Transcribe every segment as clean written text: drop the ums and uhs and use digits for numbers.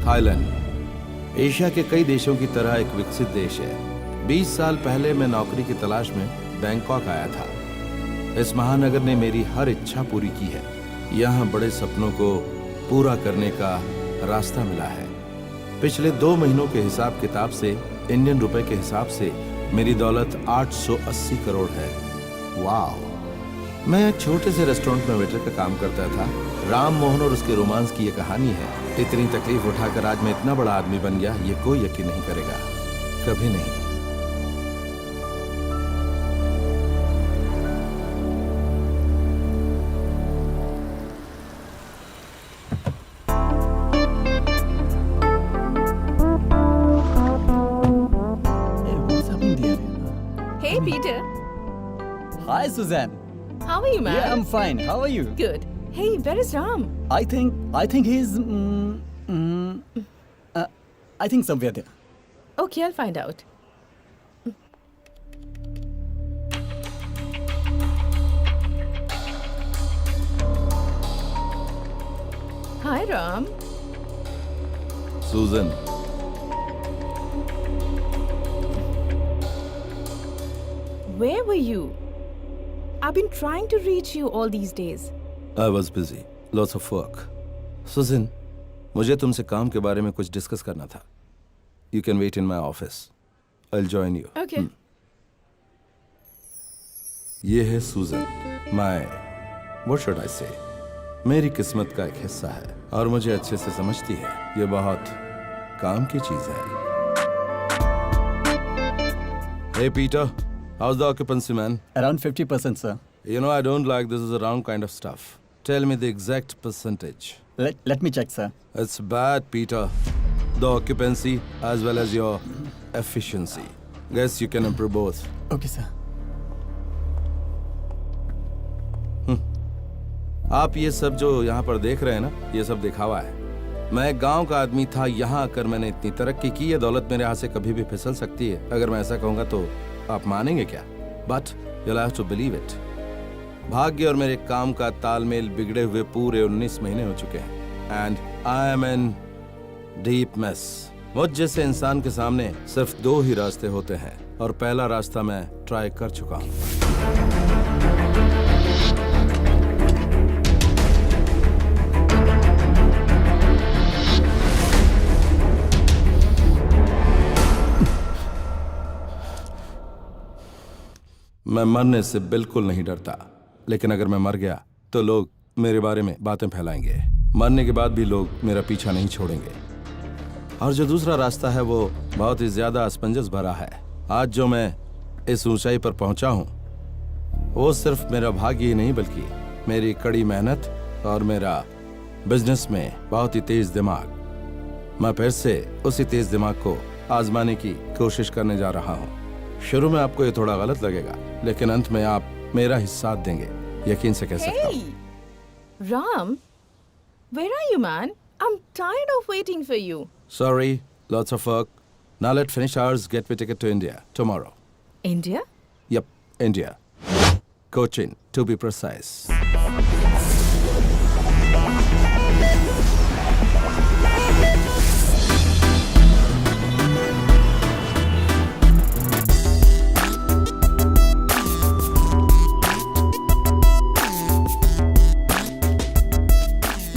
Thailand Asia के कई देशों की तरह एक विकसित देश है। 20 साल पहले मैं नौकरी की तलाश में बैंकॉक आया था। इस महानगर ने मेरी हर इच्छा पूरी की है। यहाँ बड़े सपनों को पूरा करने का रास्ता मिला है। पिछले 2 महीनों के हिसाब किताब से इंडियन रुपए के हिसाब से मेरी दौलत 880 करोड़ है। वाह! मैं एक छोटे से रेस्टोरेंट में वेटर का काम करता था। राम मोहन और उसके रोमांस की ये कहानी है। इतनी तकलीफ उठाकर आज मैं इतना बड़ा आदमी बन गया, ये कोई यकीन नहीं करेगा, कभी नहीं। Hey, Peter. Hi, Suzanne. How are you, man? Yeah, I'm fine. How are you? Good. Hey, where is Ram? I think he's. I think somewhere there. Okay, I'll find out. Hi, Ram. Susan. Where were you? I've been trying to reach you all these days. I was busy. Lots of work. Susan, मुझे तुमसे काम के बारे में कुछ discuss करना था. You can wait in my office. I'll join you. Okay. ये है Susan. What should I say? मेरी किस्मत का एक हिस्सा है और मुझे अच्छे से समझती है. ये बहुत काम की चीज है. Hey Peter, how's the occupancy, man? Around 50%, sir. You know I don't like this is around kind of stuff. Tell me the exact percentage. Let me check, sir. It's bad, Peter. The occupancy as well as your efficiency. Guess you can improve both. Okay, sir. आप ये सब जो यहाँ पर देख रहे हैं ना, ये सब दिखावा है. मैं एक गांव का आदमी था. यहाँ आकर मैंने इतनी तरक्की की. ये दौलत मेरे हाथ से कभी भी फिसल सकती है. अगर मैं ऐसा कहूँगा तो आप मानेंगे क्या? But you'll have to believe it. भाग्य और मेरे काम का तालमेल बिगड़े हुए पूरे 19 महीने हो चुके हैं. And I am in deep mess. मुझ जैसे इंसान के सामने सिर्फ 2 ही रास्ते होते हैं और पहला रास्ता मैं ट्राई कर चुका हूं. मैं मरने से बिल्कुल नहीं डरता, लेकिन अगर मैं मर गया तो लोग मेरे बारे में बातें फैलाएंगे. मरने के बाद भी लोग मेरा पीछा नहीं छोड़ेंगे. और जो दूसरा रास्ता है वो बहुत ही ज्यादा असमंजस भरा है. आज जो मैं इस ऊंचाई पर पहुंचा हूं वो सिर्फ मेरा भाग्य ही नहीं बल्कि मेरी कड़ी मेहनत और मेरा बिजनेस में बहुत ही तेज दिमाग. मैं फिर से उसी तेज दिमाग को आजमाने की कोशिश करने जा रहा हूं. शुरू में आपको ये थोड़ा गलत लगेगा, लेकिन अंत में आप मेरा ही साथ देंगे, यकीन से कह सकता हूँ. Hey, Ram, where are you, man? I'm tired of waiting for you. Sorry, lots of work. Now let's finish ours. Get me ticket to India tomorrow. India? Yep, India. Cochin, to be precise.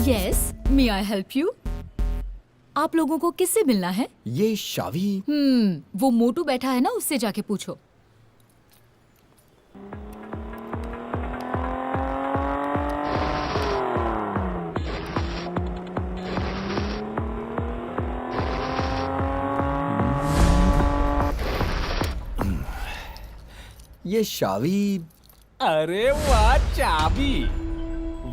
Yes, may I help you? आप लोगों को किससे मिलना है? ये शावी. वो मोटू बैठा है ना, उससे जाके पूछो. ये शावी. अरे वाह, चाबी.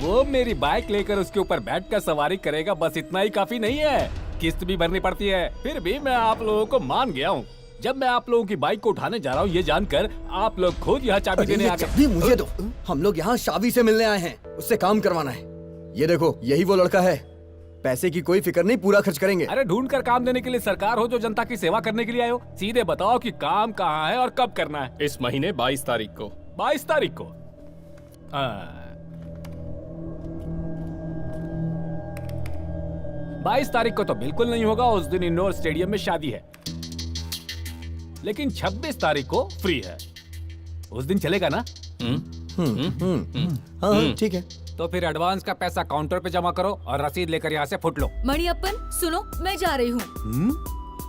वो मेरी बाइक लेकर उसके ऊपर बैठकर सवारी करेगा, बस इतना ही काफी नहीं है. किस्त भी भरनी पड़ती है. फिर भी मैं आप लोगों को मान गया हूँ. जब मैं आप लोगों की बाइक को उठाने जा रहा हूँ ये जानकर आप लोग खुद यहाँ चाबी देने आ गए. चाबी मुझे दो. हम लोग यहाँ शावी से मिलने आए हैं, उससे काम करवाना है. ये देखो, यही वो लड़का है. पैसे की कोई फिक्र नहीं, पूरा खर्च करेंगे. अरे ढूंढ कर काम देने के लिए सरकार हो जो जनता की सेवा करने के लिए आए हो. सीधे बताओ कि काम कहाँ है और कब करना है. इस महीने 22 तारीख को. 22 तारीख को. 22 तारीख को तो बिल्कुल नहीं होगा, उस दिन इंडोर स्टेडियम में शादी है। लेकिन 26 तारीख को फ्री है, उस दिन चलेगा ना? हाँ ठीक है। तो फिर एडवांस का पैसा काउंटर पे जमा करो और रसीद लेकर यहाँ से फुट लो। मणियप्पन सुनो, मैं जा रही हूँ।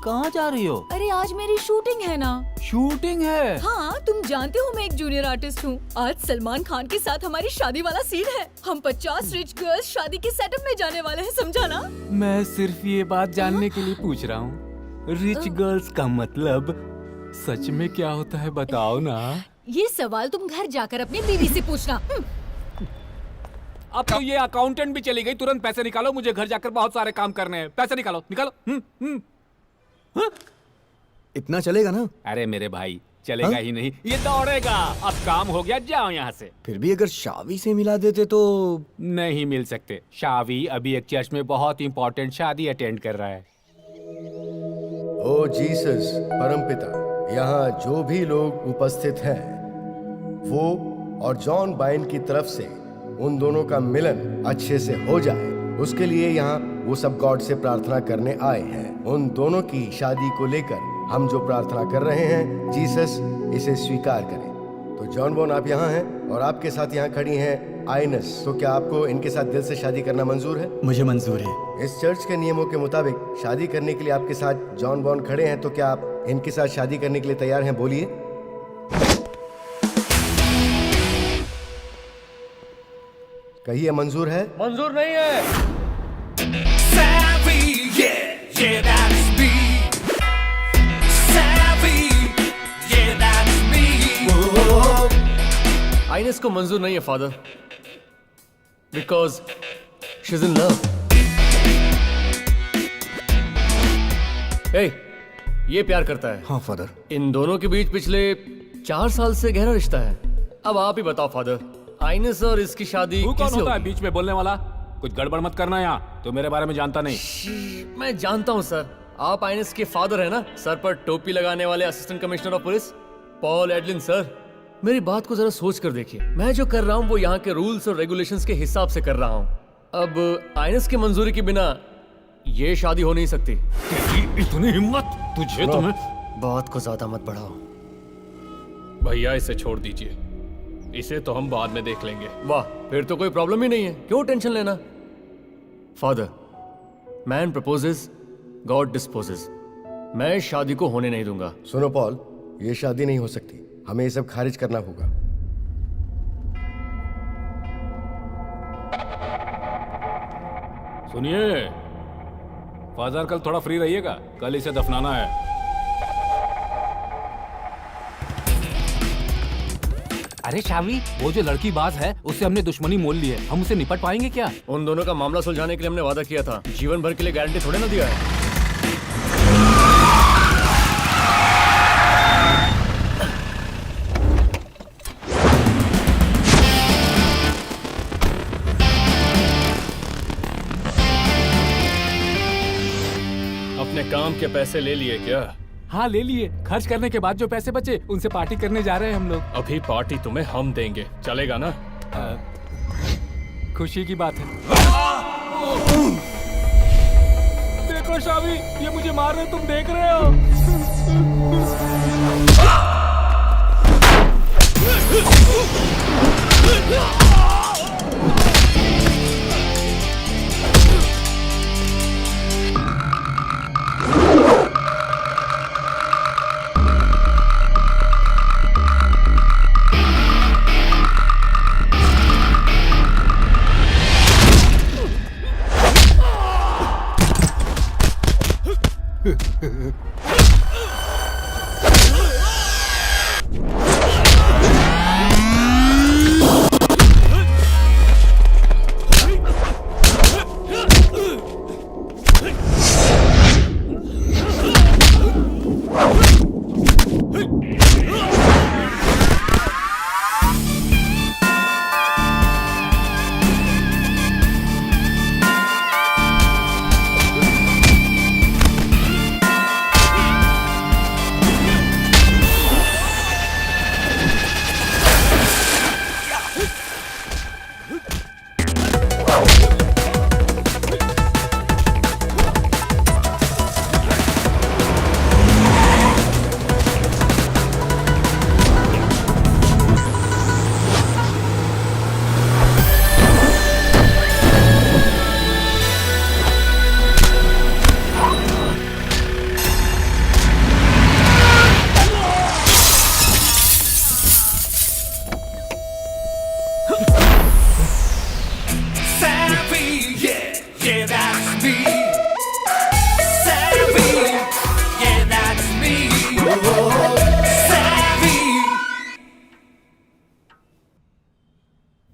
कहाँ जा रही हो? अरे आज मेरी शूटिंग है ना। शूटिंग है? हाँ, तुम जानते हो मैं एक जूनियर आर्टिस्ट हूँ। आज सलमान खान के साथ हमारी शादी वाला सीन है। हम 50 रिच गर्ल्स शादी के सेटअप में जाने वाले हैं, समझा ना? मैं सिर्फ ये बात जानने के लिए पूछ रहा हूँ, रिच गर्ल्स का मतलब सच में क्या होता है, बताओ ना। ये सवाल तुम घर जाकर अपनी बीवी से पूछना। अब तो ये अकाउंटेंट भी चली गई, तुरंत पैसे निकालो, मुझे घर जाकर बहुत सारे काम करने हैं। पैसे निकालो, निकालो। इतना चलेगा ना? अरे मेरे भाई, चलेगा ही नहीं, ये दौड़ेगा। अब काम हो गया, जाओ यहाँ से। फिर भी अगर शावी से मिला देते तो। नहीं मिल सकते। शावी अभी एक चर्च में बहुत इंपॉर्टेंट शादी अटेंड कर रहा है। ओ जीसस परमपिता, यहाँ जो भी लोग उपस्थित हैं वो और जॉन बाइन की तरफ से उन दोनों का मिलन अच्छे से हो जाए, उसके लिए यहाँ वो सब गॉड से प्रार्थना करने आए हैं। उन दोनों की शादी को लेकर हम जो प्रार्थना कर रहे हैं, जीसस इसे स्वीकार करें। तो जॉन बॉन, आप यहाँ हैं और आपके साथ यहाँ खड़ी हैं आइनस। तो क्या आपको इनके साथ दिल से शादी करना मंजूर है? मुझे मंजूर है। इस चर्च के नियमों के मुताबिक शादी करने के लिए आपके साथ जॉन बॉन खड़े हैं, तो क्या आप इनके साथ शादी करने के लिए तैयार हैं? बोलिए। कहिए, मंजूर है? मंजूर नहीं है। आइनेस को मंजूर नहीं है father, because she is in love. ये प्यार करता है। हाँ फादर। इन दोनों के बीच पिछले 4 साल से गहरा रिश्ता है। अब आप ही बताओ फादर, आइनेस और इसकी शादी तू कौन कैसे होता है होगी? बीच में बोलने वाला? कुछ गड़बड़ मत करना यहाँ, तो मेरे बारे में जानता नहीं। मैं जानता हूँ सर, आप आइनेस के फादर है ना? सर पर टोपी लगाने वाले assistant commissioner of police Paul Adeline sir. मेरी बात को जरा सोच कर देखिए, मैं जो कर रहा हूँ वो यहाँ के रूल्स और रेगुलेशंस के हिसाब से कर रहा हूँ। अब आइनेस की मंजूरी के बिना ये शादी हो नहीं सकती। इतनी हिम्मत तुझे? तुम्हें बात को ज्यादा मत बढ़ाओ। भैया इसे छोड़ दीजिए, इसे तो हम बाद में देख लेंगे। वाह, फिर तो कोई प्रॉब्लम ही नहीं है, क्यों टेंशन लेना? Father, man proposes, God disposes. मैं शादी को होने नहीं दूंगा। सुनो पॉल, ये शादी नहीं हो सकती, हमें ये सब खारिज करना होगा। सुनिए फादर, कल थोड़ा फ्री रहिएगा, कल इसे दफनाना है। अरे शावी, वो जो लड़की बाज है उससे हमने दुश्मनी मोल ली है, हम उसे निपट पाएंगे क्या? उन दोनों का मामला सुलझाने के लिए हमने वादा किया था, जीवन भर के लिए गारंटी थोड़े ना दिया है। अपने काम के पैसे ले लिए क्या? हाँ ले लिए, खर्च करने के बाद जो पैसे बचे उनसे पार्टी करने जा रहे हैं हम लोग। अभी पार्टी तुम्हें हम देंगे, चलेगा ना? खुशी की बात है। देखो शावी, ये मुझे मार रहे, तुम देख रहे हो?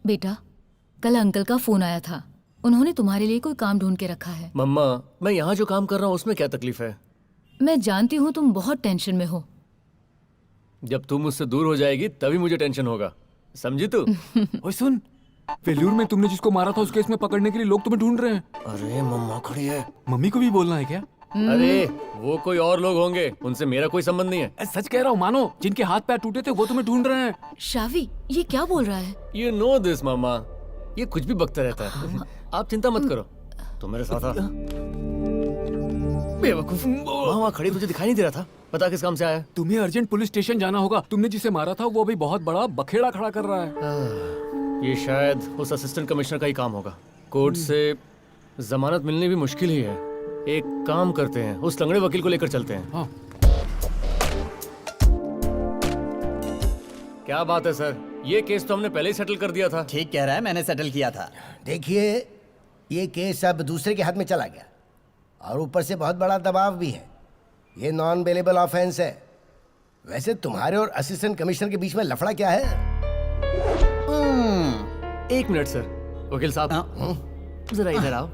बेटा, कल अंकल का फोन आया था। उन्होंने तुम्हारे लिए कोई काम ढूंढ के रखा है। मम्मा, मैं यहाँ जो काम कर रहा हूँ उसमें क्या तकलीफ है? मैं जानती हूँ तुम बहुत टेंशन में हो। जब तुम मुझसे दूर हो जाएगी तभी मुझे टेंशन होगा, समझी तू? ओए सुन, वेल्यूर में तुमने जिसको मारा था उस केस में पकड़ने के लिए लोग तुम्हें ढूंढ रहे हैं। अरे मम्मा खड़ी है। मम्मी को भी बोलना है क्या? अरे वो कोई और लोग होंगे, उनसे मेरा कोई संबंध नहीं है। सच कह रहा हूँ, मानो जिनके हाथ पैर टूटे थे वो तुम्हें ढूंढ रहे हैं। शावी, ये क्या बोल रहा है? You know this, मम्मा। ये कुछ भी बकता रहता है। आप चिंता मत करो, तुम मेरे साथ आ। बेवकूफ, वहाँ खड़ी तुझे दिखाई नहीं दे रहा था? पता किस काम से आया? तुम्हें अर्जेंट पुलिस स्टेशन जाना होगा। तुमने जिसे मारा था वो अभी बहुत बड़ा बखेड़ा खड़ा कर रहा है। ये शायद उस असिस्टेंट कमिश्नर का ही काम होगा। कोर्ट से जमानत मिलनी भी मुश्किल ही है। एक काम करते हैं, उस लंगड़े वकील को लेकर चलते हैं। हाँ। क्या बात है सर, ये केस तो हमने पहले ही सेटल कर दिया था। ठीक कह रहा है, मैंने सेटल किया था। देखिए, ये केस अब दूसरे के हाथ में चला गया और ऊपर से बहुत बड़ा दबाव भी है। ये नॉन बेलेबल ऑफेंस है। वैसे तुम्हारे और असिस्टेंट कमिश्नर के बीच में लफड़ा क्या है? एक मिनट सर, वकील साहब जरा इधर आओ।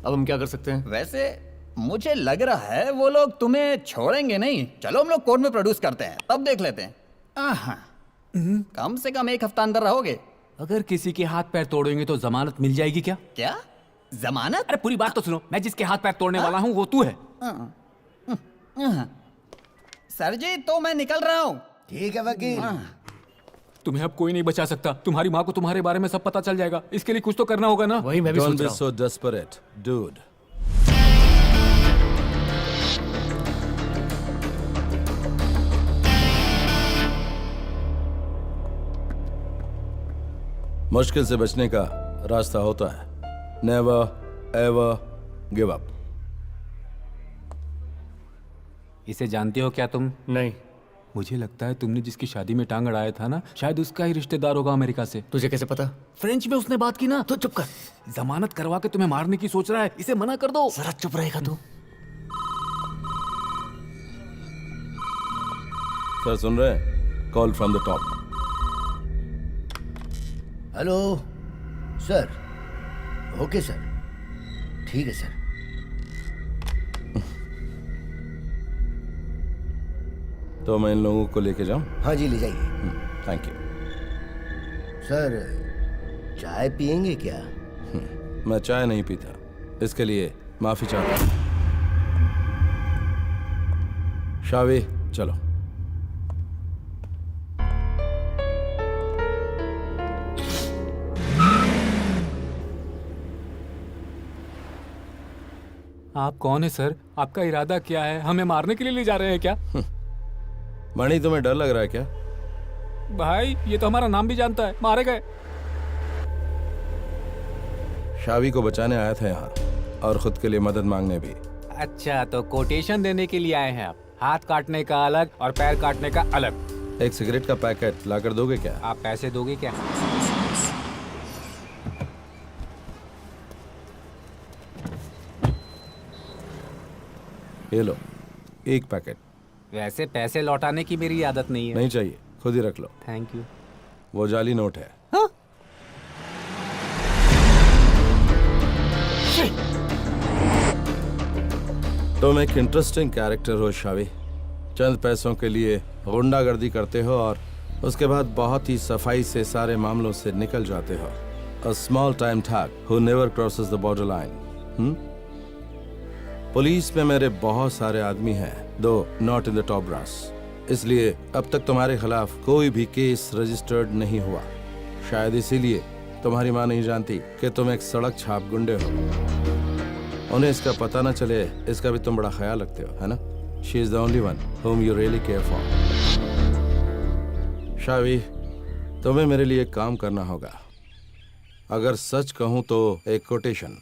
अब हम क्या कर सकते हैं? वैसे मुझे लग रहा है वो लोग तुम्हें छोड़ेंगे नहीं। चलो हम लोग कोर्ट में प्रोड्यूस करते हैं, तब देख लेते हैं। कम से कम 1 हफ्ता अंदर रहोगे। अगर किसी के हाथ पैर तोड़ेंगे तो जमानत मिल जाएगी क्या? क्या जमानत? अरे पूरी बात तो सुनो। मैं जिसके हाथ पैर तोड़ने वाला हूँ वो तू है। सर जी, तो मैं निकल रहा हूँ। ठीक है वकील। तुम्हें अब कोई नहीं बचा सकता। तुम्हारी माँ को तुम्हारे बारे में सब पता चल जाएगा। इसके लिए कुछ तो करना होगा ना? वही मैं भी Don't सोच be रहा हूँ। so desperate, dude. मुश्किल से बचने का रास्ता होता है। Never ever give up. इसे जानते हो क्या तुम? नहीं। मुझे लगता है तुमने जिसकी शादी में टांग अड़ाया था ना, शायद उसका ही रिश्तेदार होगा अमेरिका से। तुझे कैसे पता? फ्रेंच में उसने बात की ना। तो चुप कर। जमानत करवा के तुम्हें मारने की सोच रहा है। इसे मना कर दो। जरा चुप रहेगा तू? सर सुन रहे हैं? Call from the top. Hello sir. Okay sir, ठीक है सर। तो मैं इन लोगों को लेके जाऊं? हाँ जी, ले जाइए। Thank you. सर, चाय पियेंगे क्या? मैं चाय नहीं पीता, इसके लिए माफी चाहता हूं। शावी, चलो। आप कौन है सर? आपका इरादा क्या है? हमें मारने के लिए ले जा रहे हैं क्या? मणि, तुम्हें डर लग रहा है क्या? भाई, ये तो हमारा नाम भी जानता है। मारे गए। शावी को बचाने आया था यहाँ, और खुद के लिए मदद मांगने भी। अच्छा, तो कोटेशन देने के लिए आए हैं आप? हाथ काटने का अलग और पैर काटने का अलग। एक सिगरेट का पैकेट लाकर दोगे क्या? आप पैसे दोगे क्या? ये लो, एक पैकेट। वैसे पैसे लौटाने की मेरी आदत नहीं है। नहीं चाहिए, खुद ही रख लो। Thank you. वो जाली नोट है। तुम एक इंटरेस्टिंग कैरेक्टर हो शावी। चंद पैसों के लिए गुंडागर्दी करते हो और उसके बाद बहुत ही सफाई से सारे मामलों से निकल जाते हो। A small time thug who never crosses the borderline. Police में मेरे बहुत सारे आदमी हैं, though not in the top brass. इसलिए अब तक तुम्हारे खिलाफ कोई भी केस रजिस्टर्ड नहीं हुआ। शायद इसीलिए तुम्हारी माँ नहीं जानती कि तुम एक सड़क छाप गुंडे हो। उन्हें इसका पता न चले, इसका भी तुम बड़ा ख्याल रखते हो, है ना? She is the only one whom you really care for. शावी, तुम्हें मेरे लिए एक काम करना होगा। अगर सच कहूं तो एक कोटेशन,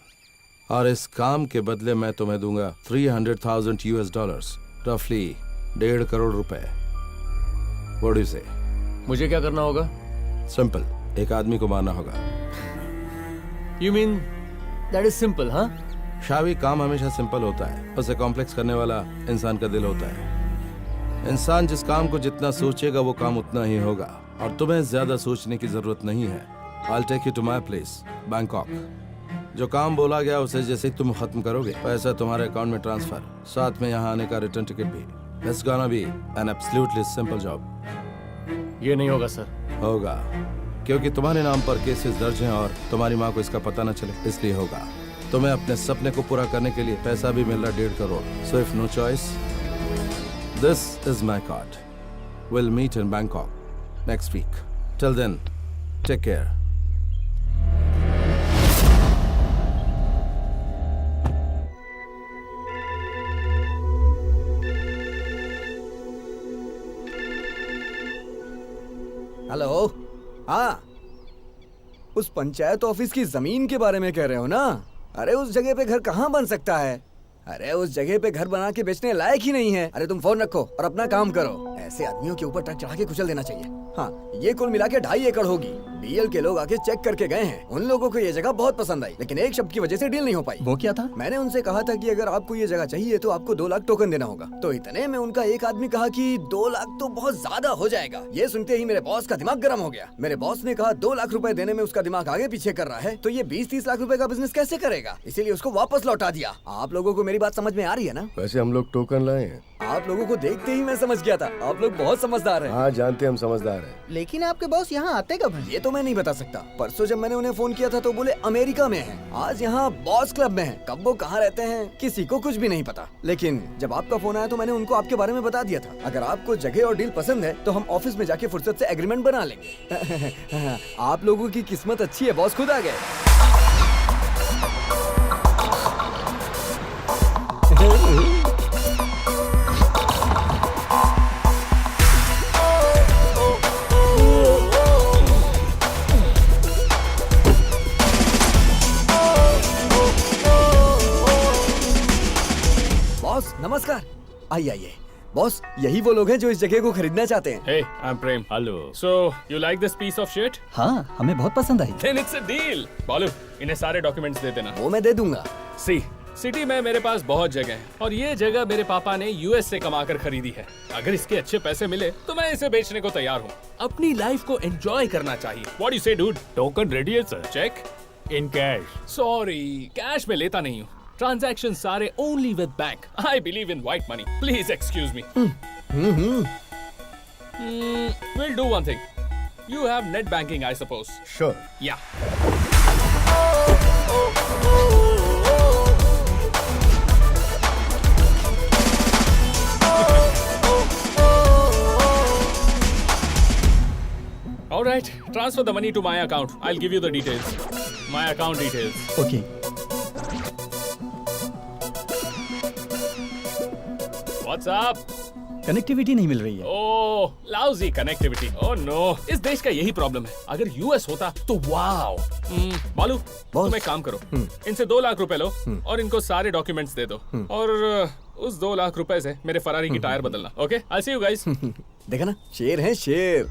और इस काम के बदले मैं तुम्हें दूंगा $300,000 US, रफली 1.5 करोड़ रुपए। What do you say? मुझे क्या करना होगा? सिंपल, एक आदमी को मारना होगा। You mean that is simple, हाँ? शावी, काम हमेशा सिंपल होता है, उसे कॉम्प्लेक्स करने वाला इंसान का दिल होता है। इंसान जिस काम को जितना सोचेगा वो काम उतना ही होगा, और तुम्हें ज्यादा सोचने की जरूरत नहीं है। I'll take you to my place, Bangkok. जो काम बोला गया उसे जैसे ही तुम खत्म करोगे, पैसा तुम्हारे अकाउंट में ट्रांसफर, साथ में यहाँ आने का रिटर्न टिकट भी। It's gonna be an absolutely simple job। ये नहीं होगा सर। होगा, क्योंकि तुम्हारे नाम पर केसेस दर्ज हैं और तुम्हारी माँ को इसका पता न चले, इसलिए होगा। तुम्हें अपने सपने को पूरा करने के लिए पैसा भी मिल रहा 1.5 crore. So if no choice, this is my card। We'll meet in Bangkok next week। Till then, take care। Hello. हाँ, उस पंचायत ऑफिस की जमीन के बारे में कह रहे हो ना? अरे उस जगह पे घर कहाँ बन सकता है? अरे उस जगह पे घर बना के बेचने लायक ही नहीं है। अरे तुम फोन रखो और अपना काम करो। ऐसे आदमियों के ऊपर ट्रक चढ़ा के कुचल देना चाहिए। हाँ, ये कुल मिला के 2.5 एकड़ होगी। बीएल के लोग आके चेक करके गए हैं। उन लोगों को ये जगह बहुत पसंद आई, लेकिन एक शब्द की वजह से डील नहीं हो पाई। वो क्या था? मैंने उनसे कहा था कि अगर आपको ये जगह चाहिए तो आपको 2 लाख टोकन देना होगा। तो इतने में उनका एक आदमी कहा कि 2 लाख तो बहुत ज्यादा हो जाएगा। ये सुनते ही मेरे बॉस का दिमाग गर्म हो गया। मेरे बॉस ने कहा 2 लाख रुपए देने में उसका दिमाग आगे पीछे कर रहा है, तो ये 20-30 लाख रुपए का बिजनेस कैसे करेगा? इसीलिए उसको वापस लौटा दिया। आप लोगों को मेरी बात समझ में आ रही है ना? वैसे हम लोग टोकन लाए हैं। आप लोगों को देखते ही मैं समझ गया था, आप लोग बहुत समझदार हैं। हाँ, जानते हम समझदार हैं। लेकिन आपके बॉस यहाँ आते कब हैं? ये तो मैं नहीं बता सकता। परसों जब मैंने उन्हें फोन किया था तो बोले अमेरिका में हैं। आज यहाँ बॉस क्लब में हैं। कब वो कहाँ रहते हैं किसी को कुछ भी नहीं पता। लेकिन जब आपका फोन आया तो मैंने उनको आपके बारे में बता दिया था। अगर आपको जगह और डील पसंद है तो हम ऑफिस में जाके फुर्सत से एग्रीमेंट बना लेंगे। आप लोगों की किस्मत अच्छी है, बॉस खुद आ गए। बॉस नमस्कार। आइए आइए। बॉस, यही वो लोग हैं जो इस जगह को खरीदना चाहते हैं। Hey, I'm Prem. Hello. So, you like this piece of shit? हाँ, हमें बहुत पसंद आई। Then it's a deal. बालू, इन्हें सारे डॉक्यूमेंट्स दे देना। वो मैं दे दूंगा। See, सिटी में मेरे पास बहुत जगह है और ये जगह मेरे पापा ने यूएस से कमाकर खरीदी है। अगर इसके अच्छे पैसे मिले तो मैं इसे बेचने को तैयार हूँ। अपनी लाइफ को एंजॉय करना चाहिए। What do you say, dude? Token ready है sir. Check in cash. Sorry, cash में लेता नहीं हूँ। ट्रांजैक्शन सारे only with bank. I believe in white money. Please excuse me. We'll do one thing. You have net banking, I suppose. Sure. Yeah. All right, transfer the money to my account. I'll give you the details. My account details. Okay. What's up? Connectivity नहीं मिल रही है। Oh, lousy connectivity. Oh no. इस देश का यही problem है। अगर US होता तो वाओ। मालू, तुम एक काम करो। इनसे 2 लाख रुपए लो और इनको सारे डॉक्यूमेंट्स दे दो। और उस 2 लाख रुपए से मेरे फरारी की टायर बदलना। Okay, I'll see you guys. देखा ना, शेर है शेर।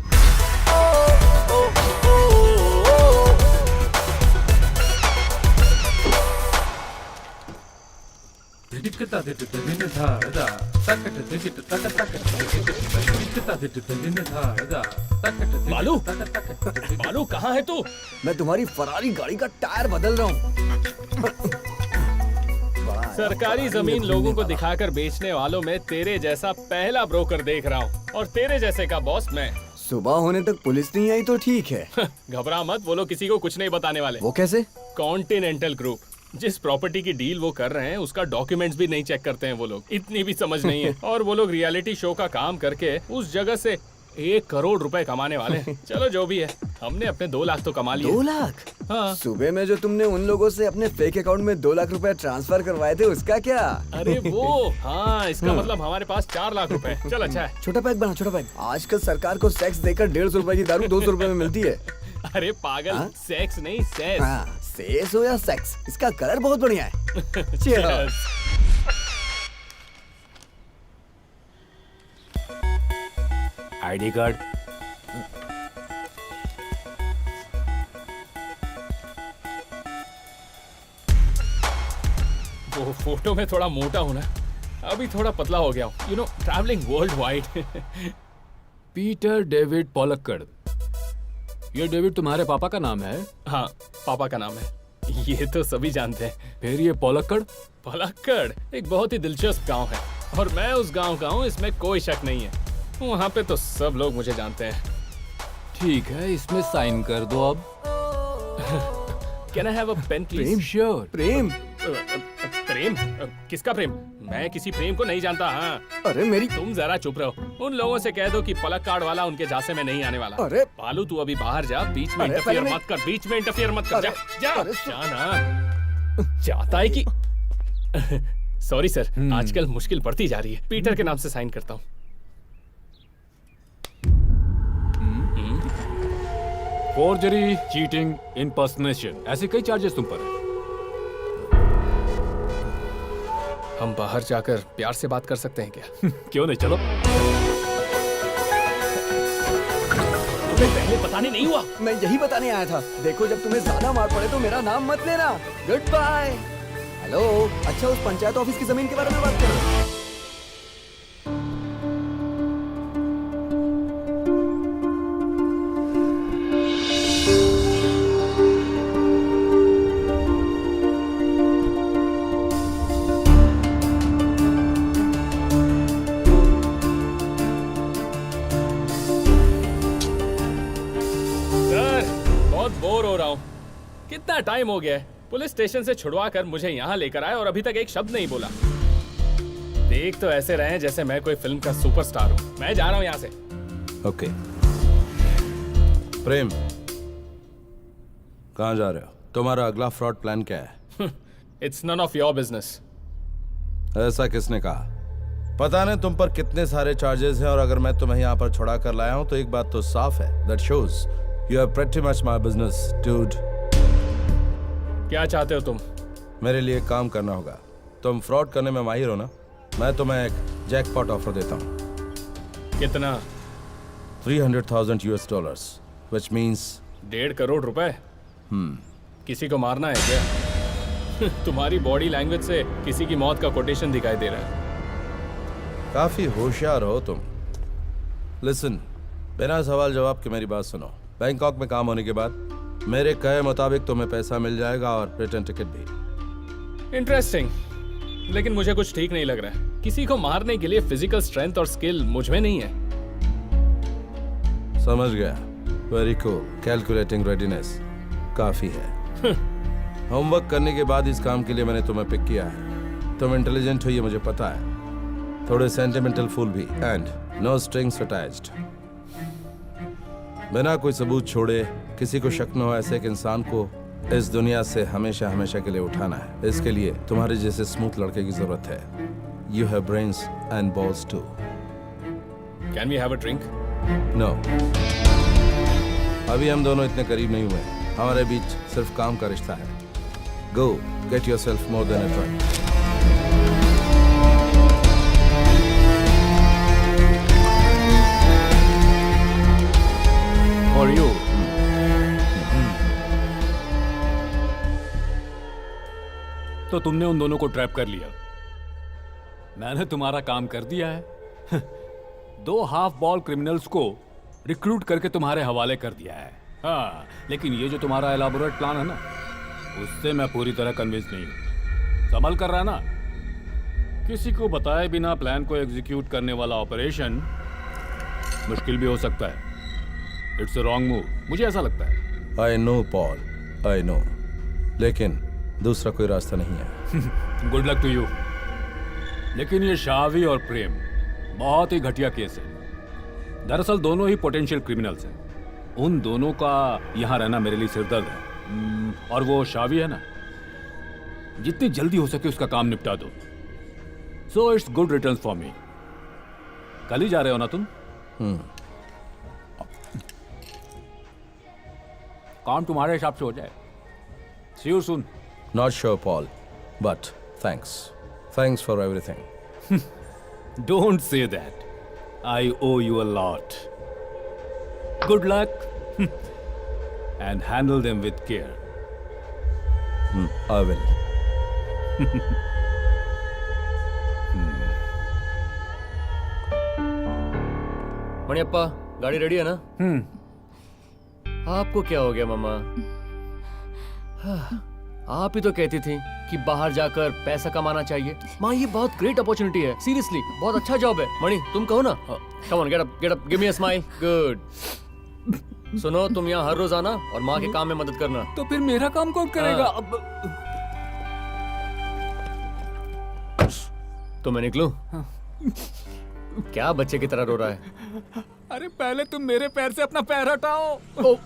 बालू, बालू कहाँ है तू? मैं तुम्हारी फरारी गाड़ी का टायर बदल रहा हूँ। सरकारी जमीन लोगों को दिखाकर बेचने वालों में तेरे जैसा पहला ब्रोकर देख रहा हूँ और तेरे जैसे का बॉस मैं। सुबह होने तक पुलिस नहीं आई तो ठीक है। घबरा मत, वो लोग किसी को कुछ नहीं बताने वाले। वो कैसे? कॉन्टिनेंटल ग्रुप, जिस प्रॉपर्टी की डील वो कर रहे हैं उसका डॉक्यूमेंट्स भी नहीं चेक करते हैं वो लोग। इतनी भी समझ नहीं है। और वो लोग रियलिटी शो का काम करके उस जगह से 1 करोड़ रुपए कमाने वाले हैं। चलो जो भी है, हमने अपने 2 लाख तो कमा लिए। 2 लाख? हाँ। सुबह में जो तुमने उन लोगों से अपने फेक अकाउंट में 2 लाख रुपए ट्रांसफर करवाए थे उसका क्या? अरे वो, हाँ, इसका मतलब हमारे पास 4 लाख रुपए। चल अच्छा है। छोटा पैक बना, छोटा पैक। आजकल सरकार को सेक्स देकर 150 रुपए की दारू 200 रुपए में मिलती है। अरे पागल, सेक्स नहीं सेस। हाँ, सेस हो या सेक्स, इसका कलर बहुत बढ़िया है। Cheers। ID card. वो फोटो में थोड़ा मोटा हूं ना, अभी थोड़ा पतला हो गया हूँ। You know, travelling worldwide. Peter David Palakkad, ये डेविड तुम्हारे पापा का नाम है? हाँ, पापा का नाम है। ये तो सभी जानते हैं। फिर ये पलक्कड़? पलक्कड़ एक बहुत ही दिलचस्प गांव है और मैं उस गांव का हूँ, इसमें कोई शक नहीं है। वहाँ पे तो सब लोग मुझे जानते हैं। ठीक है, इसमें साइन कर दो अब। Can I have a pen please? Prem, sure. Prem, Prem? किसका प्रेम? मैं किसी प्रेम को नहीं जानता। हाँ, अरे मेरी, तुम जरा चुप रहो। उन लोगों से कह दो कि पलक्कड़ वाला उनके झांसे में नहीं आने वाला। अरे बालू, तू अभी बाहर जा, बीच में अरे इंटरफियर पहले मत कर, बीच में इंटरफियर मत कर। जा जा अरे जा ना। चाहता है कि सॉरी सर, आजकल मुश्किल बढ़ती जा रही है। पीटर के नाम से साइन करता हूँ। फोर्जरी, चीटिंग, इम्पर्सनेशन, ऐसे कई चार्जेस तुम पर हैं। हम बाहर जाकर प्यार से बात कर सकते हैं क्या? क्यों नहीं, चलो। तुम्हें पहले बताने नहीं हुआ? मैं यही बताने आया था। देखो, जब तुम्हें ज्यादा मार पड़े तो मेरा नाम मत लेना। Good bye. हेलो, अच्छा उस पंचायत ऑफिस की जमीन के बारे में बात करो। सर, बहुत बोर हो रहा हूँ। कितना टाइम हो गया है। पुलिस स्टेशन से छुड़वा कर मुझे यहाँ लेकर आए और अभी तक एक शब्द नहीं बोला। देख तो ऐसे रहे जैसे मैं कोई फिल्म का सुपरस्टार हूँ। मैं जा रहा हूँ यहाँ से। ओके। प्रेम, कहाँ जा रहे हो? तुम्हारा अगला फ्रॉड प्लान क्या है? It's none of your business. ऐसा किसने कहा? पता नहीं तुम पर कितने सारे चार्जेस हैं, और अगर मैं तुम्हें यहाँ पर छुड़ा कर लाया हूँ तो एक बात तो साफ है, that shows you are pretty much my business dude. क्या चाहते हो तुम? मेरे लिए एक काम करना होगा। तुम फ्रॉड करने में माहिर हो ना? मैं तुम्हें एक जैकपॉट ऑफर देता हूँ। कितना? 300,000 US dollars, which means 1.5 crore रुपए? किसी को मारना है क्या? तुम्हारी बॉडी लैंग्वेज से किसी की मौत का कोटेशन दिखाई दे रहा है। काफी होशियार हो तुम। लिसन, बिना सवाल जवाब के मेरी बात सुनो। बैंकॉक में काम होने के बाद मेरे कहे मुताबिक तुम्हें पैसा मिल जाएगा और रिटर्न टिकट भी। इंटरेस्टिंग, लेकिन मुझे कुछ ठीक नहीं लग रहा है। किसी को मारने के लिए फिजिकल स्ट्रेंथ और स्किल मुझ में नहीं है। समझ गया। Very cool. कैलकुलेटिंग रेडीनेस काफी है। होमवर्क करने के बाद इस काम के लिए मैंने तुम्हें पिक किया है। तुम इंटेलिजेंट हो, ये मुझे पता है। थोड़े सेंटिमेंटल फूल भी, एंड नो स्ट्रिंग्स अटैच्ड। बिना कोई सबूत छोड़े किसी को शक न हो, ऐसे एक इंसान को इस दुनिया से हमेशा हमेशा के लिए उठाना है। इसके लिए तुम्हारे जैसे स्मूथ लड़के की जरूरत है। You have brains and balls too. Can we have a drink? No, अभी हम दोनों इतने करीब नहीं हुए। हमारे बीच सिर्फ काम का रिश्ता है। गो get yourself more than a drink. और यू। तो तुमने उन दोनों को ट्रैप कर लिया। मैंने तुम्हारा काम कर दिया है। 2 हाफ बॉल क्रिमिनल्स को रिक्रूट करके तुम्हारे हवाले कर दिया है। हाँ, लेकिन ये जो तुम्हारा एलाबोरेट प्लान है ना, उससे मैं पूरी तरह कन्विंस नहीं हूं। संभल कर रहा ना? किसी को बताए बिना प्लान को एग्जीक्यूट करने वाला ऑपरेशन मुश्किल भी हो सकता है। इट्स अ रॉन्ग मूव, मुझे ऐसा लगता है। I know Paul, I know, लेकिन दूसरा कोई रास्ता नहीं है। Good luck to you. लेकिन ये शावी और प्रेम बहुत ही घटिया केस है। दरअसल दोनों ही पोटेंशियल क्रिमिनल्स हैं। उन दोनों का यहाँ रहना मेरे लिए सिरदर्द है। और वो शावी है ना, जितनी जल्दी हो सके उसका काम निपटा दो। So it's good return for me. कल ही जा रहे हो ना तुम? काम तुम्हारे हिसाब से हो जाए। See you soon. Not sure, Paul, but thanks. Thanks for everything. Don't say that. I owe you a lot. Good luck. And handle them with care. I will. मणियप्पा, गाड़ी रेडी है ना? आपको क्या हो गया मामा? आप ही तो कहती थी कि बाहर जाकर पैसा कमाना चाहिए। माँ ये बहुत ग्रेट अपॉर्चुनिटी है, सीरियसली बहुत अच्छा जॉब है। मणि तुम कहो ना। Come on, get up, give me a smile. Good. सुनो, तुम यहाँ हर रोज आना और माँ के काम में मदद करना। तो फिर मेरा काम कौन करेगा? अब तो मैं निकलूं? क्या बच्चे की तरह रो रहा है? अरे पहले तुम मेरे पैर से अपना पैर हटाओ।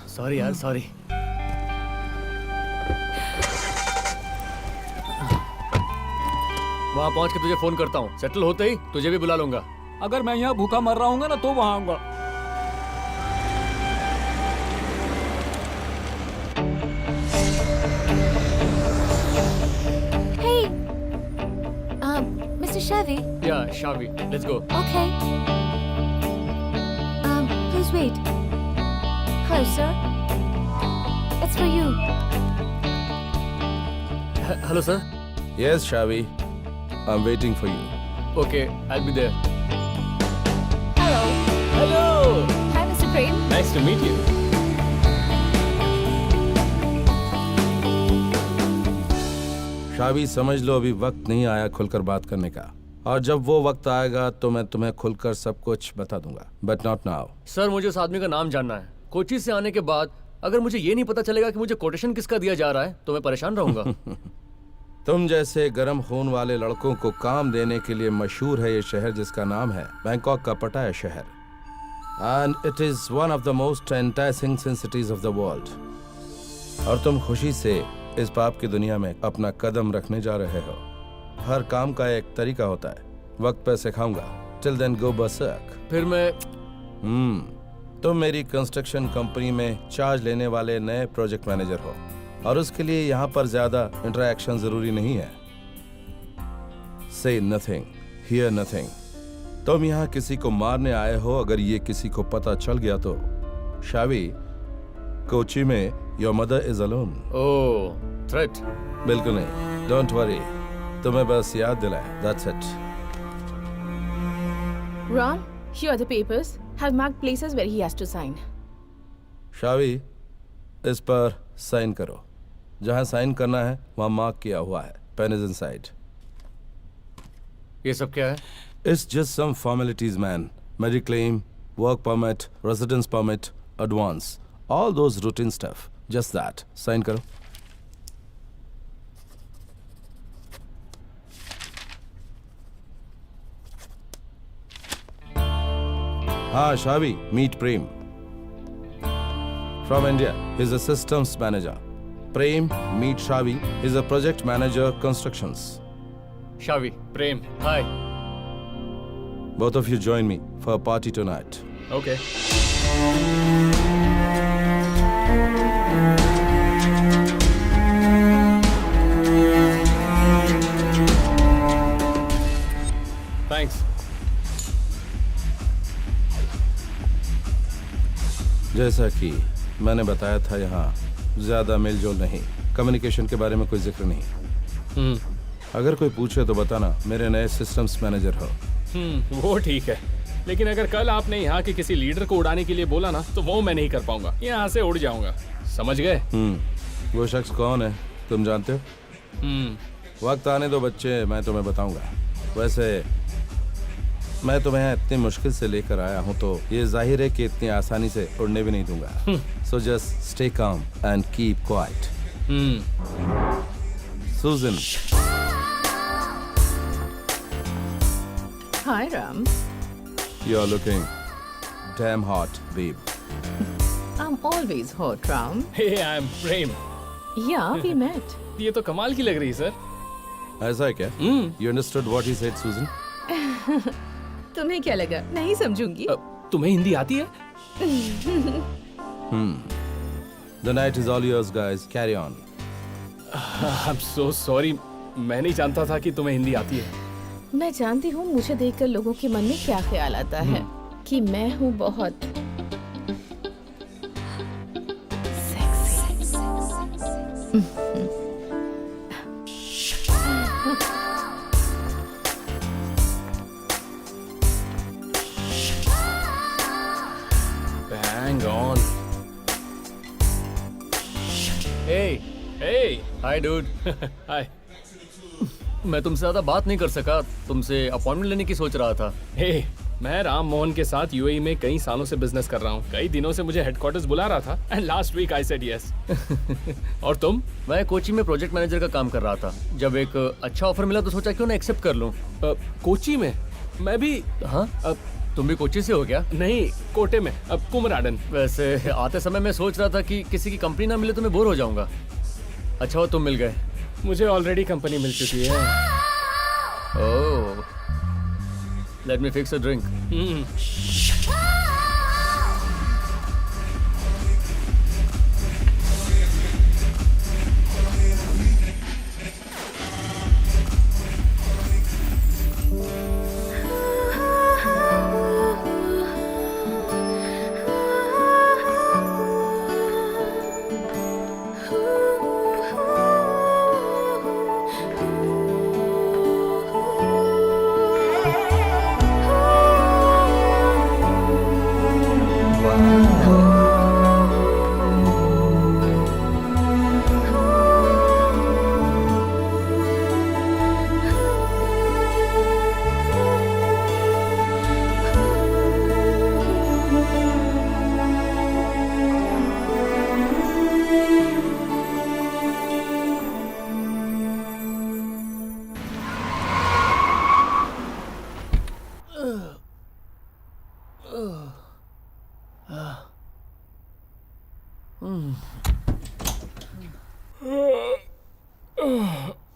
सॉरी यार, सॉरी। वहां पहुंच के तुझे फोन करता हूँ। सेटल होते ही तुझे भी बुला लूंगा। अगर मैं यहाँ भूखा मर रहा हूँ ना तो वहां आऊंगा। Hey, Mr. Chevy. या Shavi, let's go. Okay. Please wait. Hello, sir. It's for you. Hello sir. Yes, Shavi. I'm waiting for you. Okay, I be there. Hello. Hello, Hi, Mr. Prem. Nice to meet you. Shavi, समझ लो अभी वक्त नहीं आया खुलकर बात करने का, और जब वो वक्त आएगा तो मैं तुम्हें खुलकर सब कुछ बता दूंगा, बट नॉट नाउ। सर मुझे उस आदमी का नाम जानना है। कोची से आने के बाद अगर मुझे ये नहीं पता चलेगा कि मुझे कोटेशन किसका दिया जा रहा है तो मैं परेशान रहूंगा। तुम जैसे गर्म खून वाले लड़कों को काम देने के लिए मशहूर है ये शहर, जिसका नाम है बैंकॉक का पटाया शहर, and it is one of the most enticing cities of the world. और तुम खुशी से इस पाप की दुनिया में अपना कदम रखने जा रहे हो। हर काम का एक तरीका होता है, वक्त पे सिखाऊंगा। Till then go berserk. फिर मैं तुम मेरी कंस्ट्रक्शन कंपनी में चार्ज लेने वाले नए प्रोजेक्ट मैनेजर हो, और उसके लिए यहाँ पर ज्यादा इंटरेक्शन जरूरी नहीं है। से नथिंग, हियर नथिंग। तुम यहाँ किसी को मारने आए हो, अगर ये किसी को पता चल गया तो शावी, कोची में your mother is alone. Oh, threat? बिल्कुल नहीं, डोंट वरी, तुम्हें बस याद दिलाए, that's it. Ron, here are the papers. Have marked places where he has to sign. शावी, इस पर साइन करो। जहां साइन करना है वहां मार्क किया हुआ है। Pen is inside. ये सब क्या है? It's just some formalities, man. Mediclaim, work permit, residence permit, advance. All those routine stuff. Just that. Sign करो। हाँ, Shavi, meet Prem. From India, he's a systems manager. Prem, meet Shavi, he's a project manager, constructions. शावी, Prem, hi. Both of you join me for a party tonight. Okay. Thanks. जैसा कि मैंने बताया था, यहाँ ज्यादा मेलजोल नहीं, कम्युनिकेशन के बारे में कोई जिक्र नहीं। अगर कोई पूछे तो बताना मेरे नए सिस्टम्स मैनेजर हो। वो ठीक है, लेकिन अगर कल आपने यहाँ के किसी लीडर को उड़ाने के लिए बोला ना तो वो मैं नहीं कर पाऊंगा। यहाँ से उड़ जाऊंगा, समझ गए? वो शख्स कौन है तुम जानते हो? वक्त आने दो बच्चे, मैं तुम्हें बताऊंगा। वैसे मैं तुम्हें यहाँ इतनी मुश्किल से लेकर आया हूँ तो ये जाहिर है कि इतनी आसानी से उड़ने भी नहीं दूंगा। So just stay calm and keep quiet. Susan. Hi, Ram. You're looking damn hot, babe. I'm always hot, Ram. Hey, I am Prem. Yeah, we met. ये तो कमाल की लग रही है सर। ऐसा है क्या? You understood what he said, Susan? तुम्हें क्या लगा? नहीं समझूंगी। तुम्हें हिंदी आती है? The night is all yours, guys. Carry on. I am so sorry, मैं नहीं जानता था कि तुम्हें हिंदी आती है। मैं जानती हूँ मुझे देखकर लोगों के मन में क्या ख्याल आता है कि मैं हूँ बहुत सेक्सी। Hey, Hey, हाय डूड। hi. मैं तुमसे ज्यादा बात नहीं कर सका, तुमसे अपॉइंटमेंट लेने की सोच रहा था। Hey, मैं राम मोहन के साथ यूएई में कई सालों से बिजनेस कर रहा हूँ। कई दिनों से मुझे हेडक्वार्टर्स बुला रहा था and last week I said yes. और तुम? मैं कोची में प्रोजेक्ट मैनेजर का काम कर रहा था। जब एक अच्छा ऑफर मिला तो सोचा क्यों ना एक्सेप्ट कर लूं। कोची में? मैं भी। हाँ, तुम भी कोची से हो क्या? नहीं, कोटे में, अब कुमराडन। वैसे आते समय मैं सोच रहा था कि किसी की कंपनी ना मिले तो मैं बोर हो जाऊंगा। अच्छा हो तुम मिल गए। मुझे ऑलरेडी कंपनी मिल चुकी है। Oh, let me fix a drink.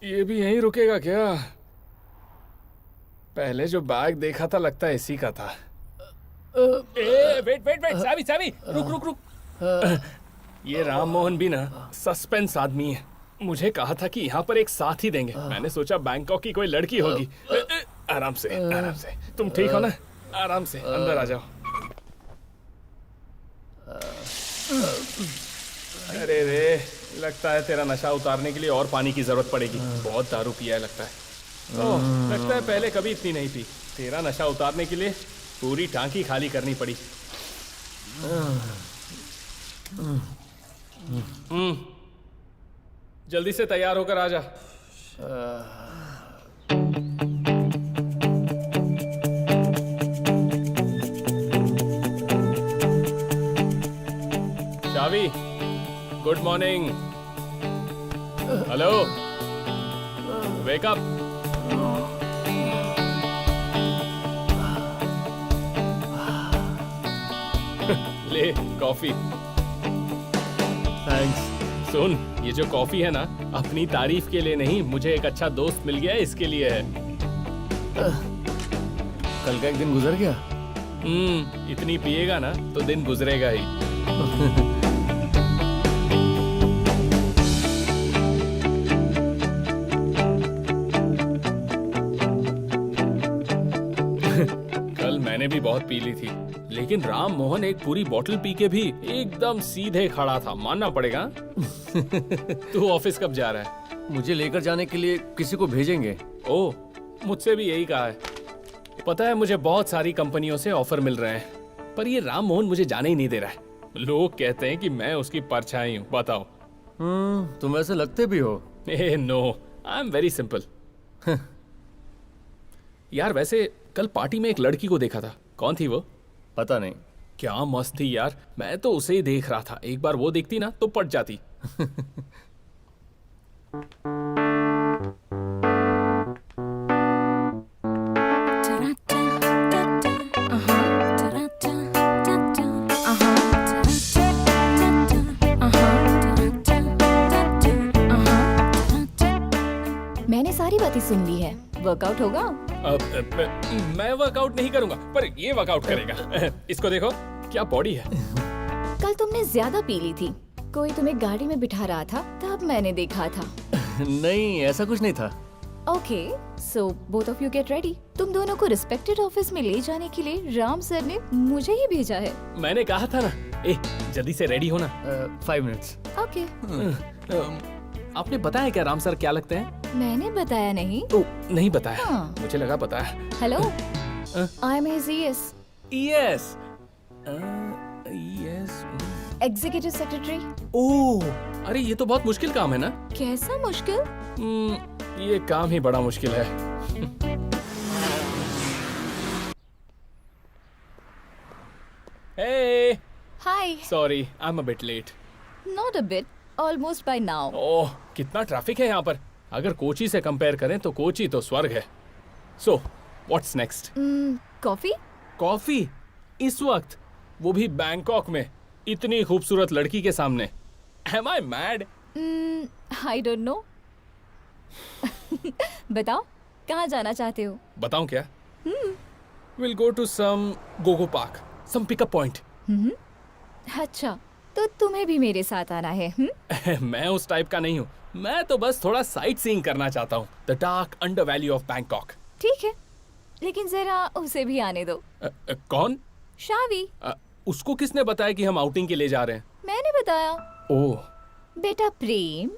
ये भी यहीं रुकेगा क्या? पहले जो बैग देखा था लगता है इसी का था। वेट वेट वेट, सावी सावी, रुक रुक रुक। ये राम मोहन भी ना सस्पेंस आदमी है। मुझे कहा था कि यहाँ पर एक साथ ही देंगे। मैंने सोचा बैंकॉक की कोई लड़की होगी। आराम से आराम से। तुम ठीक हो ना? आराम से अंदर आ जाओ। अरे रे, लगता है तेरा नशा उतारने के लिए और पानी की जरूरत पड़ेगी। बहुत दारू पिया है लगता है। ओह, लगता है पहले कभी इतनी नहीं पी। तेरा नशा उतारने के लिए पूरी टांकी खाली करनी पड़ी। जल्दी से तैयार होकर आ जा। Shavi, good morning. Hello, wake up. ले कॉफी। थैंक्स। सुन, ये जो कॉफी है ना, अपनी तारीफ के लिए नहीं, मुझे एक अच्छा दोस्त मिल गया इसके लिए है। कल का एक दिन गुजर गया। इतनी पिएगा ना तो दिन गुजरेगा ही। कल मैंने भी बहुत पी ली थी, लेकिन राम मोहन एक पूरी बोतल पी के भी एकदम सीधे खड़ा था, मानना पड़ेगा। तू ऑफिस कब जा रहा है? मुझे लेकर जाने के लिए किसी को भेजेंगे। ओह, मुझसे भी यही कहा है। पता है, मुझे बहुत सारी कंपनियों से ऑफर मिल रहे हैं, पर ये राम मोहन मुझे जाने ही नहीं दे रहा है। लोग कहते हैं कि मैं उसकी परछाई हूँ। बताओ। तुम ऐसे लगते भी हो। No, I am very simple. यार वैसे कल पार्टी में एक लड़की को देखा था। कौन थी वो? पता नहीं। क्या मस्त थी यार, मैं तो उसे ही देख रहा था। एक बार वो देखती ना तो पट जाती। मैंने सारी बातें सुन ली है। वर्कआउट होगा? मैं वर्कआउट नहीं करूंगा, पर ये वर्कआउट करेगा। इसको देखो, क्या बॉडी है। कल तुमने ज्यादा पी ली थी। कोई तुम्हें गाड़ी में बिठा रहा था, तब मैंने देखा था। नहीं, ऐसा कुछ नहीं था। Okay, so both of you get ready. तुम दोनों को रिस्पेक्टेड ऑफिस में ले जाने के लिए राम सर ने मुझे ही भेजा है। मैंने कहा था ना। जल्दी से रेडी होना। 5 मिनट्स। ओके। आपने बताया क्या राम सर क्या लगते हैं? मैंने बताया नहीं। नहीं बताया। हाँ। मुझे लगा बताया। Hello, I am his ES। Yes. Executive secretary. Oh, अरे ये तो बहुत मुश्किल काम है ना। कैसा मुश्किल? ये काम ही बड़ा मुश्किल है। Hey, hi. sorry, I'm a bit late. Not a bit, almost by now. Oh, कितना ट्रैफिक है यहाँ पर। अगर कोची से कंपेयर करें तो कोची तो स्वर्ग है। So, what's next? Coffee? Coffee? इस वक्त? वो भी बैंकॉक में, इतनी खूबसूरत लड़की के सामने। Am I mad? I don't know. बताओ, कहाँ जाना चाहते हो? बताऊं क्या? We'll go to some go-go park, some pick-up point. अच्छा, तो तुम्हें भी मेरे साथ आना है? मैं उस टाइप का नहीं हूँ। मैं तो बस थोड़ा साइट सीइंग करना चाहता हूँ। The dark under valley of Bangkok. ठीक है, लेकिन जरा उसे भी आने दो। कौन? शावी। उसको किसने बताया कि हम आउटिंग के लिए जा रहे हैं? मैंने बताया। ओह, बेटा प्रेम,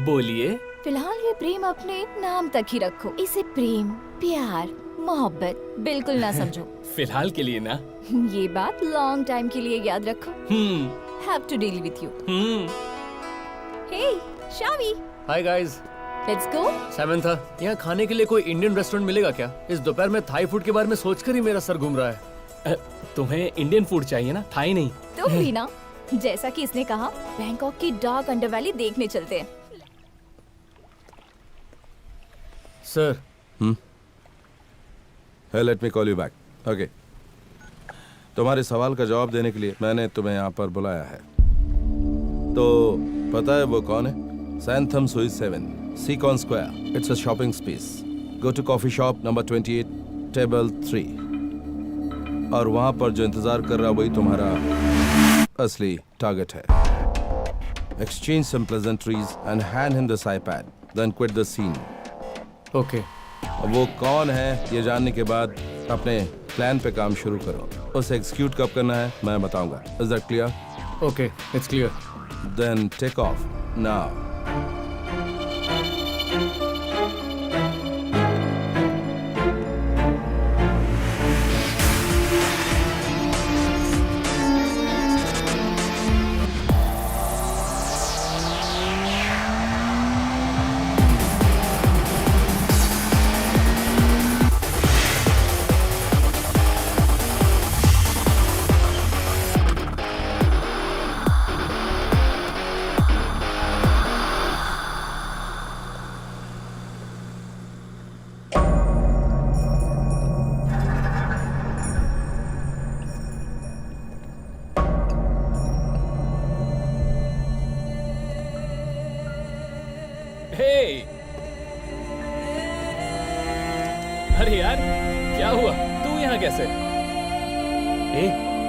बोलिए। फिलहाल ये प्रेम अपने नाम तक ही रखो। इसे प्रेम, प्यार, मोहब्बत बिल्कुल ना समझो। फिलहाल के लिए ना। ये बात लॉन्ग टाइम के लिए याद रखो। Have to deal with you. Hey Shavi. Hi guys. Let's go. Samantha, यहाँ खाने के लिए कोई इंडियन रेस्टोरेंट मिलेगा क्या? इस दोपहर में थाई फूड के बारे में सोचकर ही मेरा सर घूम रहा है। तुम्हें इंडियन फूड चाहिए ना, थाई नहीं। तुम भी ना, जैसा कि इसने कहा, बैंकॉक की डार्क अंडर वैली देखने चलते हैं। Sir. Hey, let me call you back. Okay. तुम्हारे सवाल का जवाब देने के लिए मैंने तुम्हें यहाँ पर बुलाया है। तो पता है वो कौन है? Santham Suite 7, Seacon Square. It's a shopping space. Go to coffee shop number 28, table 3. और वहाँ पर जो इंतजार कर रहा वही तुम्हारा असली टारगेट है। Exchange some pleasantries and hand him this iPad. Then quit the scene. Okay. वो कौन है ये जानने के बाद अपने प्लान पे काम शुरू करो। उसे एग्जीक्यूट कब करना है मैं बताऊंगा। Is that clear? Okay, it's clear. Then take off now. अरे यार, क्या हुआ? तू यहाँ कैसे?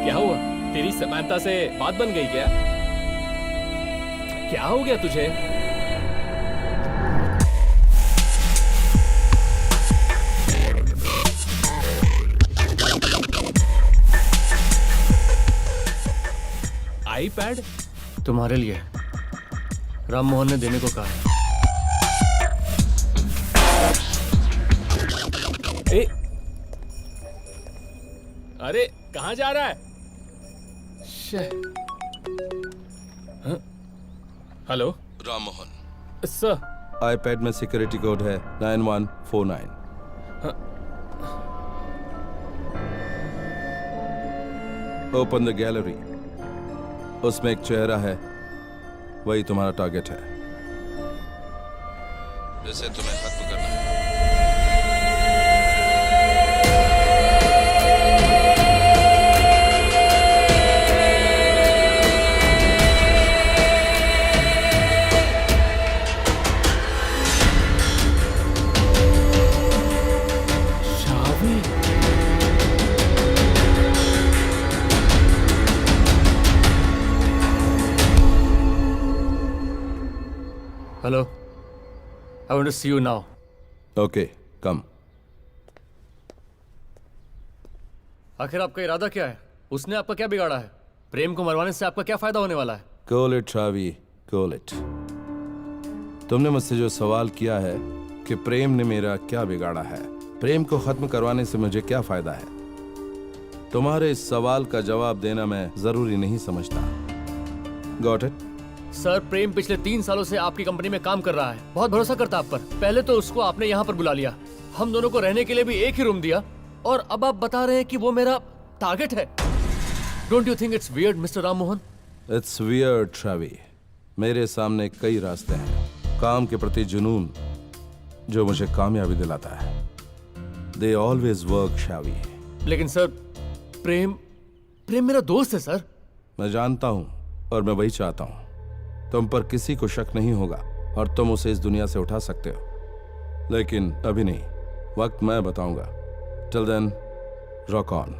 क्या हुआ? तेरी समंथा से बात बन गई क्या? क्या हो गया तुझे? आईपैड तुम्हारे लिए राम मोहन ने देने को कहा है। अरे कहाँ जा रहा है? Hello Ram Mohan sir. IPad में सिक्योरिटी कोड है 9149। Open the gallery. उसमें एक चेहरा है, वही तुम्हारा टारगेट है। इसे तुम्हें खत्म करना है। Hello, I want to see you now. Okay, come. आखिर आपका इरादा क्या है? उसने आपका क्या बिगाड़ा है? प्रेम को मरवाने से आपका क्या फायदा होने वाला है? Call it शावी, call it. तुमने मुझसे जो सवाल किया है कि प्रेम ने मेरा क्या बिगाड़ा है, प्रेम को खत्म करवाने से मुझे क्या फायदा है, तुम्हारे इस सवाल का जवाब देना मैं जरूरी नहीं समझता। Got it? सर प्रेम पिछले 3 सालों से आपकी कंपनी में काम कर रहा है, बहुत भरोसा करता आप पर। पहले तो उसको आपने यहाँ पर बुला लिया, हम दोनों को रहने के लिए भी एक ही रूम दिया, और अब आप बता रहे हैं कि वो मेरा टारगेट है। Don't you think it's weird mister Ram Mohan? It's weird Travy. मेरे सामने कई रास्ते हैं। काम के प्रति जुनून जो मुझे कामयाबी दिलाता है। They always work शावी। लेकिन सर प्रेम मेरा दोस्त है सर। मैं जानता हूं और मैं वही चाहता हूं। तुम पर किसी को शक नहीं होगा और तुम उसे इस दुनिया से उठा सकते हो, लेकिन अभी नहीं, वक्त मैं बताऊंगा। Till then rock on.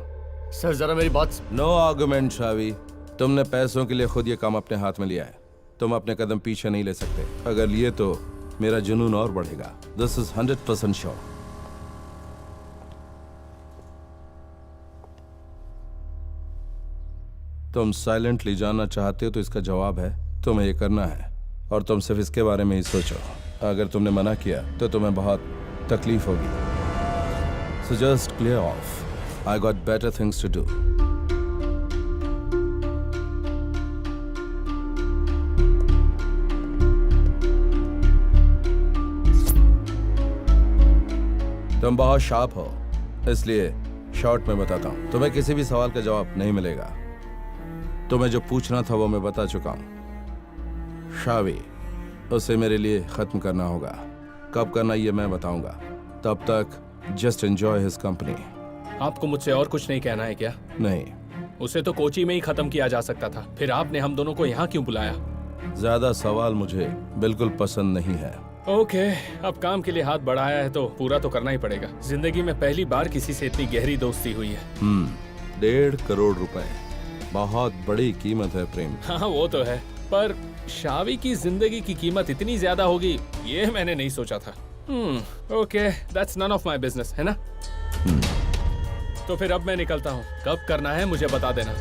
Sir जरा मेरी बात। No argument Shavi. तुमने पैसों के लिए खुद ये काम अपने हाथ में लिया है, तुम अपने कदम पीछे नहीं ले सकते। अगर लिए तो मेरा जुनून और बढ़ेगा। This is 100% sure. तुम साइलेंटली जानना चाहते हो तो इसका जवाब है तुम्हें ये करना है, और तुम सिर्फ इसके बारे में ही सोचो। अगर तुमने मना किया तो तुम्हें बहुत तकलीफ होगी। So just clear off. I got better things to do. तुम बहुत शार्प हो, इसलिए शॉर्ट में बताता हूं। तुम्हें किसी भी सवाल का जवाब नहीं मिलेगा। तुम्हें जो पूछना था वो मैं बता चुका हूं। शावी, उसे मेरे लिए खत्म करना होगा। कब करना ये मैं बताऊंगा। तब तक जस्ट एंजॉय हिज कंपनी। आपको मुझसे और कुछ नहीं कहना है क्या? नहीं। उसे तो कोची में ही खत्म किया जा सकता था, फिर आपने हम दोनों को यहाँ क्यों बुलाया? ज्यादा सवाल मुझे बिल्कुल पसंद नहीं है। ओके, अब काम के लिए हाथ बढ़ाया है तो पूरा तो करना ही पड़ेगा। जिंदगी में पहली बार किसी से इतनी गहरी दोस्ती हुई है। 1.5 करोड़ रुपए, बहुत बड़ी कीमत है प्रेम। हाँ वो तो है, पर शावी की जिंदगी की कीमत इतनी ज्यादा होगी ये मैंने नहीं सोचा था। Okay, that's none of my business, है ना? तो फिर अब मैं निकलता हूँ। कब करना है मुझे बता देना।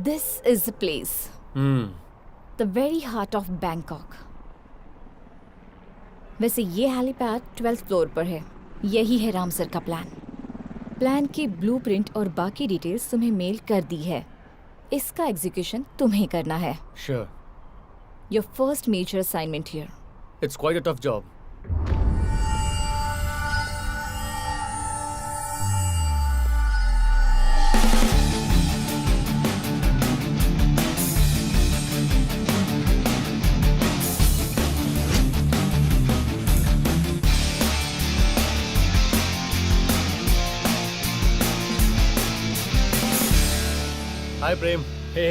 This is the place. The very heart of Bangkok. वैसे ये हेलीपैड 12th फ्लोर पर है। यही है राम सर का प्लान की ब्लूप्रिंट और बाकी डिटेल्स तुम्हें मेल कर दी है। इसका एग्जीक्यूशन तुम्हें करना है। Sure. Your first major assignment here. It's quite a tough job. Hi, Prem. Hey,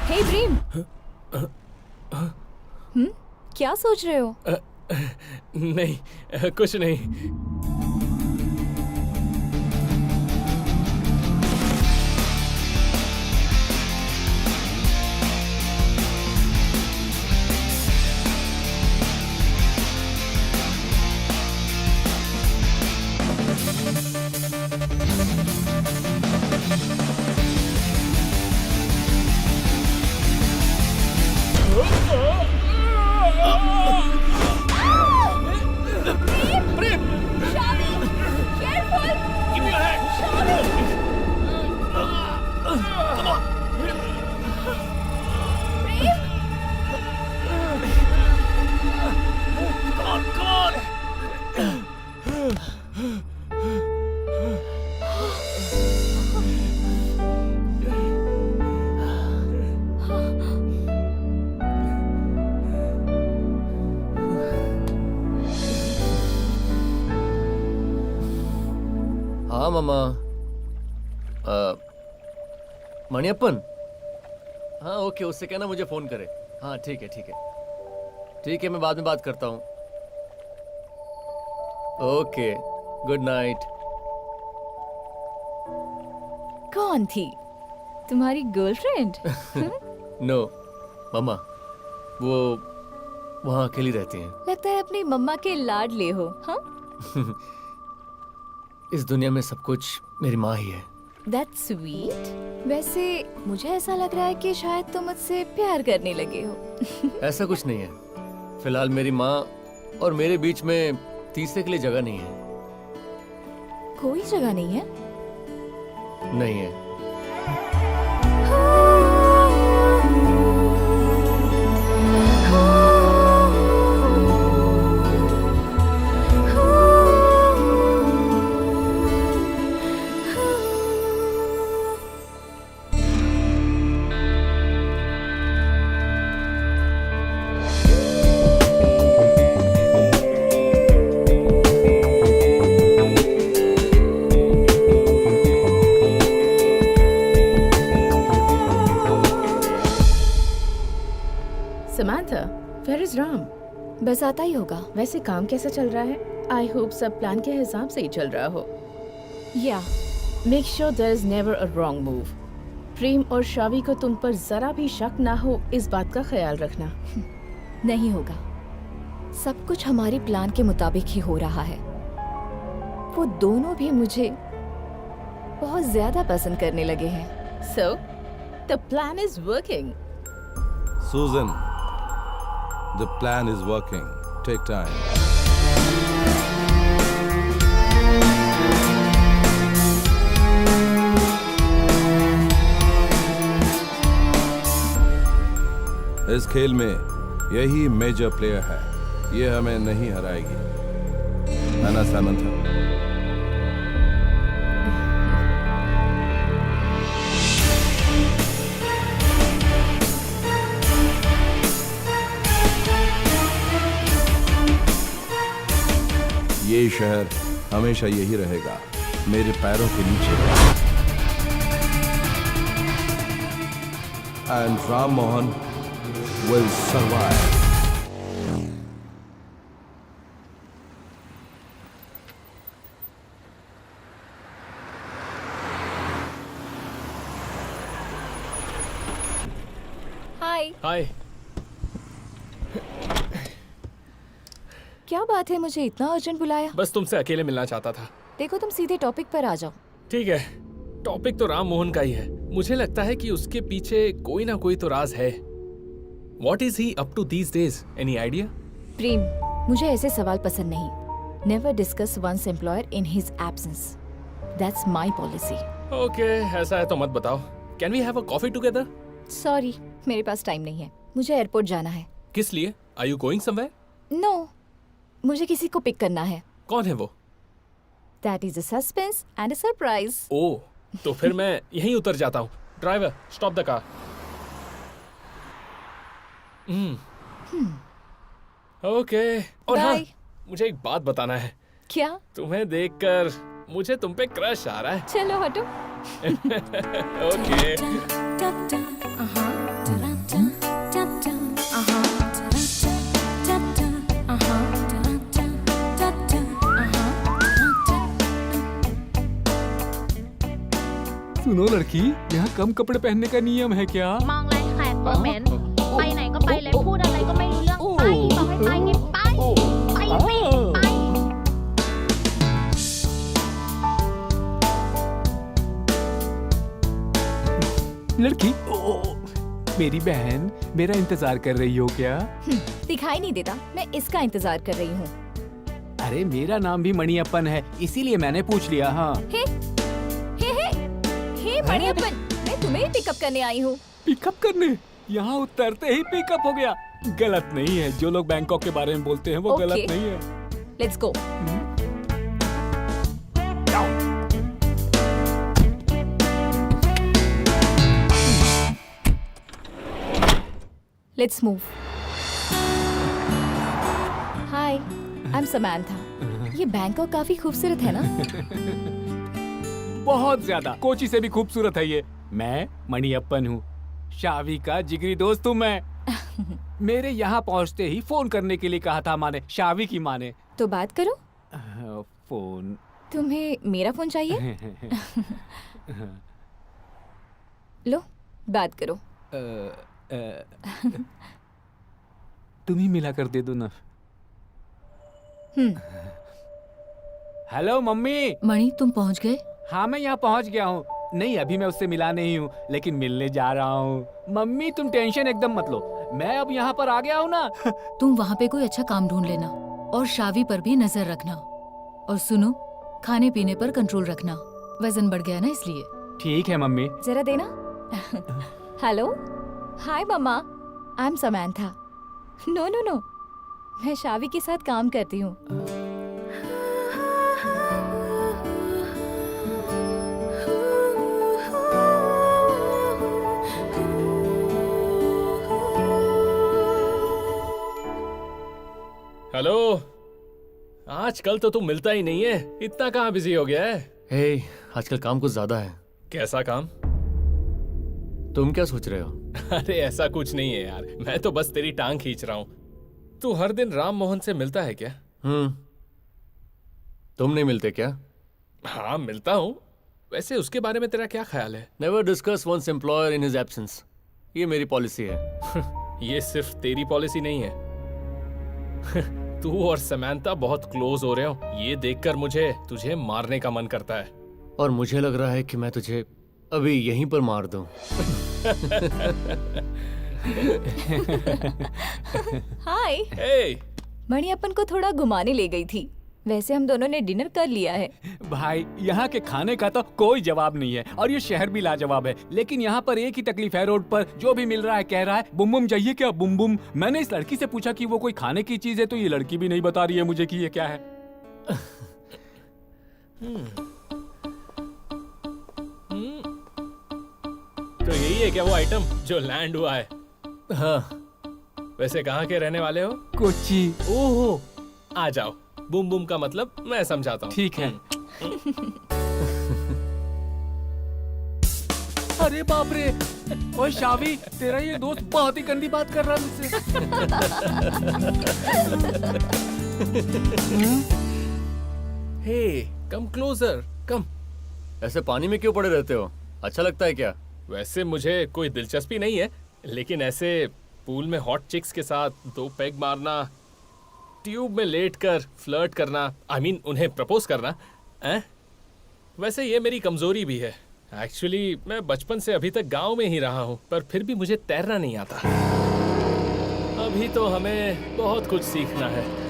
Hey प्रेम। क्या सोच रहे हो? नहीं कुछ नहीं। हाँ मामा। मणियप्पन। हाँ ओके, उससे कहना मुझे फोन करे। हाँ ठीक है ठीक है, मैं बाद में बात करता हूँ। Okay, good night. कौन थी तुम्हारी गर्लफ्रेंड? नो मामा, वो वहाँ अकेली रहती हैं। लगता है अपनी मम्मा के लाडले हो। हाँ, इस दुनिया में सब कुछ मेरी माँ ही है। That's sweet. वैसे मुझे ऐसा लग रहा है कि शायद तुम मुझसे प्यार करने लगे हो। ऐसा कुछ नहीं है। फिलहाल मेरी माँ और मेरे बीच में तीसरे के लिए जगह नहीं है। कोई जगह नहीं है? नहीं है। Samantha, where is Ram? बस आता ही होगा। वैसे काम कैसा चल रहा है? I hope सब प्लान के हिसाब से ही चल रहा हो। या Make sure there is never a wrong move. प्रेम और शावी को तुम पर जरा भी शक ना हो, इस बात का ख्याल रखना। नहीं होगा। सब कुछ हमारे प्लान के मुताबिक ही हो रहा है। वो दोनों भी मुझे बहुत ज्यादा पसंद करने लगे हैं। So, the plan is working. Susan, the plan is working. Take time. इस खेल में यही मेजर प्लेयर है। ये हमें नहीं हराएगी, है ना सामंथा? ये शहर हमेशा यही रहेगा, मेरे पैरों के नीचे। And Ram Mohan will survive. हाय। हाय। क्या बात है, मुझे इतना अर्जेंट बुलाया? बस तुमसे अकेले मिलना चाहता था। देखो तुम सीधे टॉपिक पर आ जाओ। ठीक है, टॉपिक तो राम मोहन का ही है। मुझे लगता है कि उसके पीछे कोई ना कोई तो राज है। What is he up to these days? Any idea? प्रेम, मुझे ऐसे सवाल पसंद नहीं। Never discuss one's employer in his absence. That's my policy. Okay, ऐसा है तो मत बताओ। Can we have a coffee together? Sorry, मेरे पास टाइम नहीं है। मुझे एयरपोर्ट जाना है। किस लिए? Are you going somewhere? No, मुझे किसी को पिक करना है। कौन है वो? That is a suspense and a surprise. ओह, तो फिर मैं यहीं उतर जाता हूँ। Driver, stop the car. Okay. और हाँ, Bye. मुझे एक बात बताना है। क्या? तुम्हें देखकर मुझे तुम पे क्रश आ रहा है। चलो हटो। ओके। सुनो लड़की, यहाँ कम कपड़े पहनने का नियम है क्या? มองไรแขกคอมเมนต์ไปไหนก็ไปเลยพูดอะไรก็ไม่รู้เรื่องไปบอกให้ไปนี่ไปไปสิไป लड़की, मेरी बहन, मेरा इंतजार कर रही हो क्या? दिखाई नहीं देता, मैं इसका इंतजार कर रही हूँ। अरे मेरा नाम भी मणियप्पन है, इसीलिए मैंने पूछ लिया। हाँ। हे मणियप्पन, मैं तुम्हें ही पिकअप करने आई हूँ। पिकअप करने? यहाँ उतरते ही पिकअप हो गया? गलत नहीं है, जो लोग बैंकॉक के बारे में बोलते हैं वो Okay. गलत नहीं है। Let's go. Let's move. Hi, I am Samantha. ये बैंकॉक काफी खूबसूरत है ना? बहुत ज्यादा। कोची से भी खूबसूरत है ये। मैं मणियप्पन हूँ, शावी का जिगरी दोस्त हूँ मैं। मेरे यहाँ पहुँचते ही फोन करने के लिए कहा था माँ ने, शावी की माँ ने। तो बात करो। फोन? तुम्हें मेरा फोन चाहिए? लो, बात करो। तुम ही मिला कर दे दो ना। Hello mummy. मणि, तुम पहुंच गए? हाँ, मैं यहाँ पहुँच गया हूँ। नहीं, अभी मैं उससे मिला नहीं हूँ, लेकिन मिलने जा रहा हूँ। मम्मी तुम टेंशन एकदम मत लो, मैं अब यहाँ पर आ गया हूँ ना। तुम वहाँ पे कोई अच्छा काम ढूंढ लेना और शावी पर भी नजर रखना। और सुनो, खाने पीने पर कंट्रोल रखना, वजन बढ़ गया ना इसलिए। ठीक है मम्मी। जरा देना। Hello, hi mamma, I am Samantha. No no no, मैं शावी के साथ काम करती हूँ। हेलो, आजकल तो तुम मिलता ही नहीं है, इतना कहाँ बिजी हो गया है? हे, आजकल काम कुछ ज्यादा है। कैसा काम? तुम क्या सोच रहे हो? अरे ऐसा कुछ नहीं है यार, मैं तो बस तेरी टांग खींच रहा हूँ। तू हर दिन राम मोहन से मिलता है क्या? तुम नहीं मिलते क्या? हाँ मिलता हूँ। वैसे उसके बारे में तेरा क्या ख्याल है? Never discuss one's employer in his absence. ये मेरी पॉलिसी है। ये सिर्फ तेरी पॉलिसी नहीं है। तू और समंथा बहुत क्लोज हो रहे हो, ये देखकर मुझे तुझे मारने का मन करता है। और मुझे लग रहा है कि मैं तुझे अभी यहीं पर मार दूं। हाय। हे, मणि अपन को थोड़ा घुमाने ले गई थी। वैसे हम दोनों ने डिनर कर लिया है। भाई यहाँ के खाने का तो कोई जवाब नहीं है, और ये शहर भी लाजवाब है, लेकिन यहाँ पर एक ही तकलीफ है, रोड पर जो भी मिल रहा है कह रहा है बुम बुम चाहिए क्या, बुम बुम। मैंने इस लड़की से पूछा कि वो कोई खाने की चीज है, तो ये लड़की भी नहीं बता रही है मुझे कि ये क्या है। तो यही है क्या वो आइटम जो लैंड हुआ है? हाँ। वैसे कहाँ के रहने वाले हो? कोची। ओहो, आ जाओ। बुम बुम का मतलब मैं समझाता हूँ। ठीक है। अरे बाप रे, ओए शावी, तेरा ये दोस्त बहुत ही गंदी बात कर रहा है मुझसे। हे, कम क्लोजर, कम। ऐसे पानी में क्यों पड़े रहते हो? अच्छा लगता है क्या? वैसे मुझे कोई दिलचस्पी नहीं है, लेकिन ऐसे पूल में हॉट चिक्स के साथ 2 पेग मारना, ट्यूब में लेटकर फ्लर्ट करना, I mean, उन्हें प्रपोज करना, वैसे ये मेरी कमजोरी भी है। एक्चुअली मैं बचपन से अभी तक गांव में ही रहा हूँ, पर फिर भी मुझे तैरना नहीं आता। अभी तो हमें बहुत कुछ सीखना है।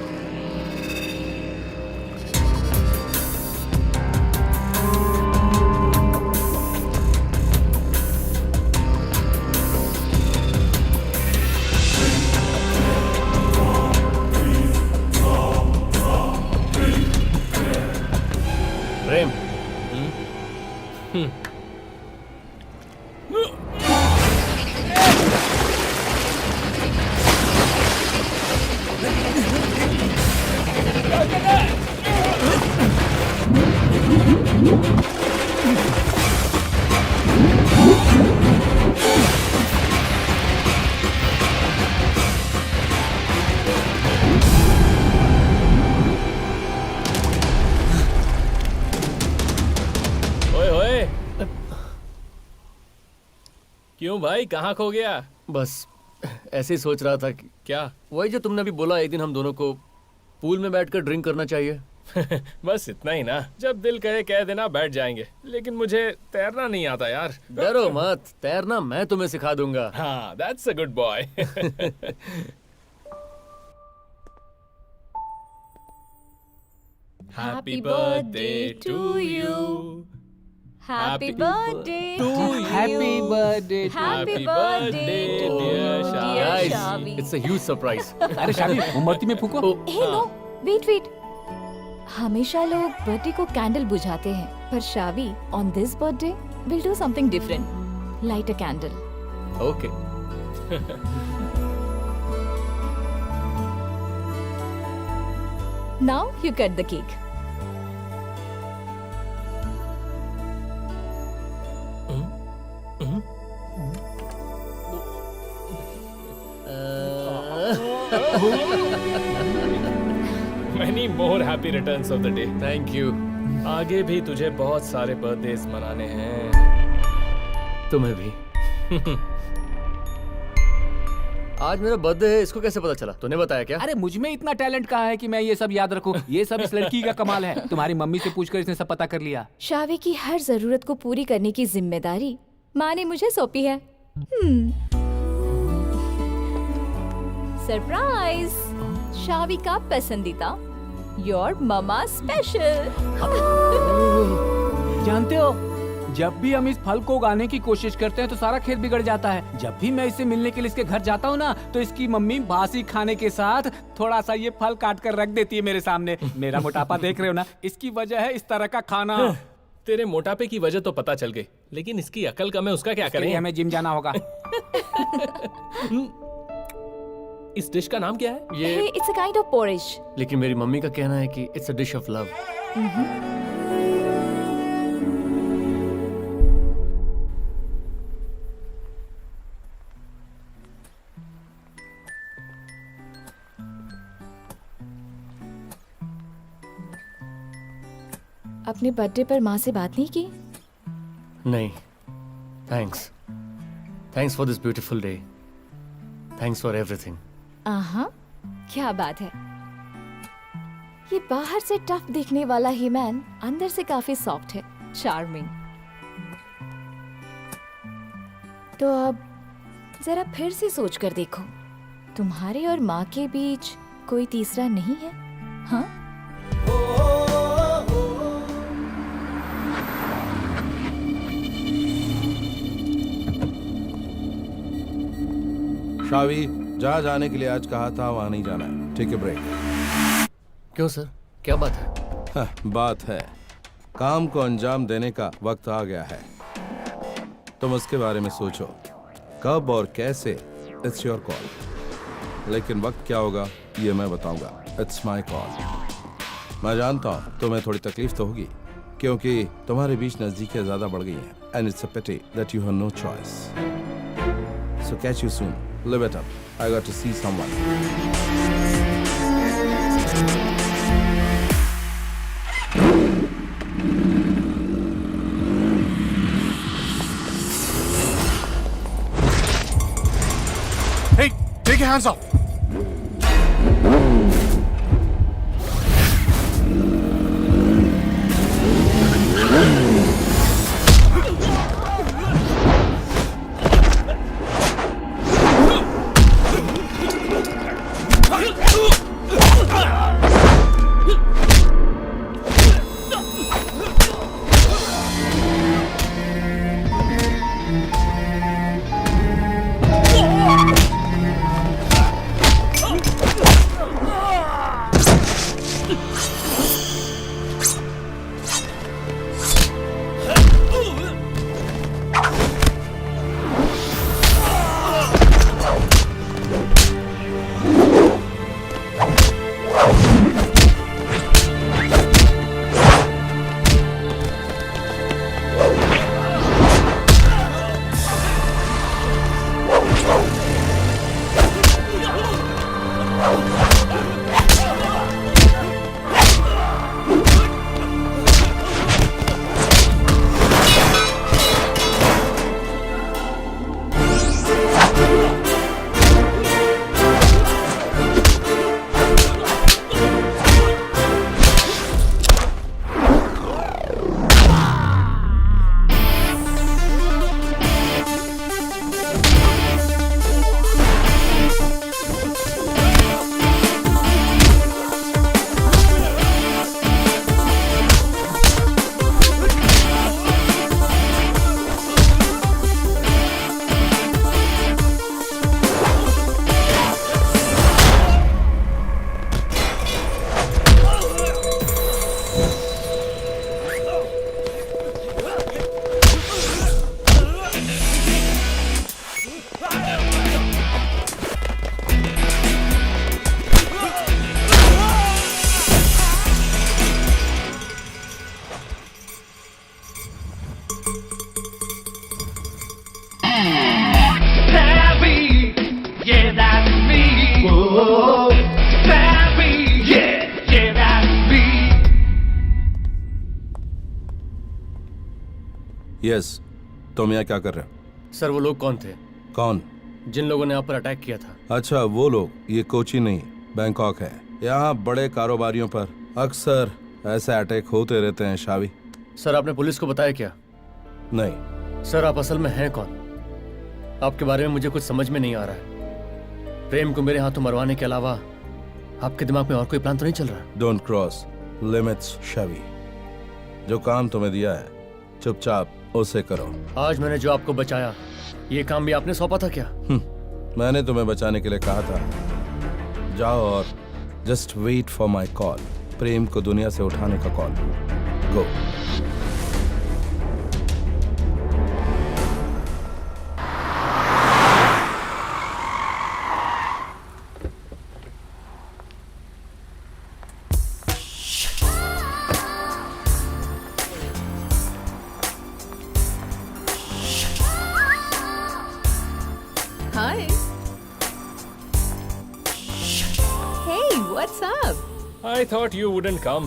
प्रेम, ओए ओए, क्यों भाई, कहाँ खो गया? बस ऐसे ही सोच रहा था कि क्या? वही जो तुमने अभी बोला, एक दिन हम दोनों को पूल में बैठकर ड्रिंक करना चाहिए। बस इतना ही ना, जब दिल कहे कह देना, बैठ जाएंगे। लेकिन मुझे तैरना नहीं आता यार। डरो मत, तैरना मैं तुम्हें सिखा दूंगा। हाँ, that's a good boy. Happy birthday to you. Happy birthday to you. Happy birthday to Happy birthday to dear you, Shavi. dear Guys, Shavi. it's a huge surprise. अरे शावी, मोमबत्ती में फूको। Hey no, wait wait. हमेशा लोग birthday को candle बुझाते हैं, पर Shavi on this birthday will do something different. Light a candle. Okay. Now you cut the cake. Many more happy returns of the day. Thank you. आगे भी तुझे बहुत सारे बर्थडेज मनाने हैं। तुम्हें भी। आज मेरा बर्थडे है, इसको कैसे पता चला? तूने बताया क्या? अरे मुझ में इतना टैलेंट कहाँ है कि मैं ये सब याद रखूं? ये सब इस लड़की का कमाल है। तुम्हारी मम्मी से पूछकर इसने सब पता कर लिया। शावी की हर जरूरत को पूरी करने की जिम्मेदारी माँ ने मुझे सौंपी है। सरप्राइज, शावी का पसंदीदा योर ममा स्पेशल। जानते हो, जब भी हम इस फल को उगाने की कोशिश करते हैं तो सारा खेत बिगड़ जाता है। जब भी मैं इससे मिलने के लिए इसके घर जाता हूँ ना, तो इसकी मम्मी बासी खाने के साथ थोड़ा सा ये फल काट कर रख देती है मेरे सामने। मेरा मोटापा देख रहे हो ना, इसकी वजह है इस तरह का खाना। तेरे मोटापे की वजह तो पता चल गई, लेकिन इसकी अकल कम है, उसका क्या करें? हमें जिम जाना होगा। इस डिश का नाम क्या है? ये it's a kind of porridge. लेकिन मेरी मम्मी का कहना है कि it's a dish of love. अपने बर्थडे पर माँ से बात नहीं की? नहीं, thanks for this beautiful day, thanks for everything. क्या बात है। ये बाहर से टफ दिखने वाला ही मैन अंदर से काफी सॉफ्ट है, चार्मिंग। तो अब जरा फिर से सोच कर देखो, तुम्हारे और माँ के बीच कोई तीसरा नहीं है? हाँ? शावी, जहाँ जाने के लिए आज कहा था वहाँ नहीं जाना है। ठीक है, ब्रेक। क्यों सर, क्या बात है? बात है, काम को अंजाम देने का वक्त आ गया है। तुम उसके बारे में सोचो, कब और कैसे, इट्स योर कॉल। लेकिन वक्त क्या होगा ये मैं बताऊंगा। It's my call. मैं जानता हूँ तुम्हें थोड़ी तकलीफ तो होगी, क्योंकि तुम्हारे बीच नजदीकियां ज्यादा बढ़ गई हैं। And it's a pity that you have no choice. So catch you soon. Live it up. I got to see someone. Hey, take your hands off. Yes, तुम यहाँ क्या कर रहे हो? सर वो लोग कौन थे? कौन? जिन लोगों ने आप पर अटैक किया था। अच्छा वो लोग, ये कोची नहीं बैंकॉक है। यहाँ बड़े कारोबारियों पर अक्सर ऐसे अटैक होते रहते हैं शावी। सर आपने पुलिस को बताया क्या? नहीं। सर आप असल में हैं कौन? आपके बारे में मुझे कुछ समझ में नहीं आ रहा है। प्रेम को मेरे हाथों मरवाने के अलावा आपके दिमाग में और कोई प्लान तो नहीं चल रहा? Don't cross limits शावी। जो काम तुम्हें दिया है चुपचाप उसे करो। आज मैंने जो आपको बचाया, ये काम भी आपने सौंपा था क्या? मैंने तुम्हें बचाने के लिए कहा था। जाओ और just wait for my call. Prem को दुनिया से उठाने का call. Go. Hi. Hey, what's up? I thought you wouldn't come.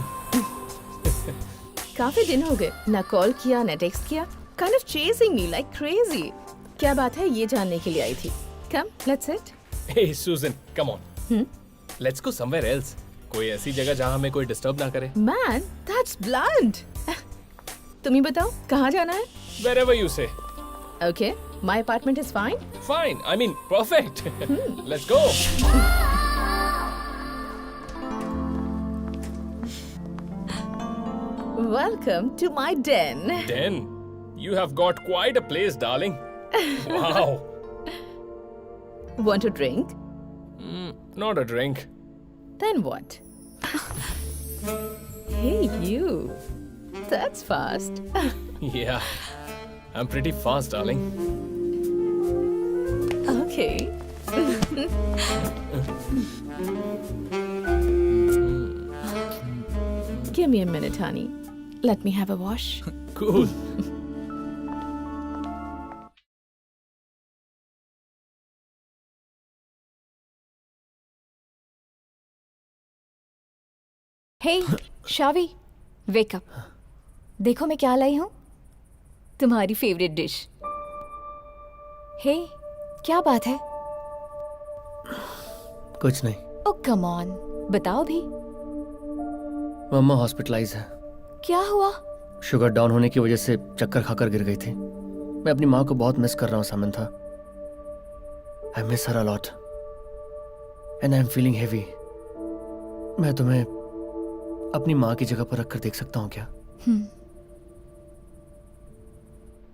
काफी दिन हो गए, ना कॉल किया ना टेक्स्ट किया। Kind of chasing me like crazy. क्या बात है ये जानने के लिए आई थी। Come, let's sit. Hey Susan, come on. Let's go somewhere else. कोई ऐसी जगह जहाँ हमें कोई डिस्टर्ब ना करे। Man, that's blunt. तुम ही बताओ कहाँ जाना है? Wherever you say. Okay, my apartment is fine. Fine. I mean, perfect. Let's go. Welcome to my den. Den, you have got quite a place, darling. Wow. Want a drink? Not a drink. Then what? Hey, you. That's fast. Yeah, I'm pretty fast, darling. Okay. Give me a minute, honey. Let me have a wash. Cool. Hey Shavi, wake up. देखो मैं क्या लाई हूँ, तुम्हारी favourite dish. हे क्या बात है? कुछ नहीं। ओ कम ऑन, बताओ भी। मम्मा हॉस्पिटलाइज है। क्या हुआ? शुगर डाउन होने की वजह से चक्कर खाकर गिर गई थी। मैं अपनी माँ को बहुत मिस कर रहा हूँ Samantha. I miss her a lot and I am feeling heavy. मैं तुम्हें अपनी माँ की जगह पर रखकर देख सकता हूँ क्या?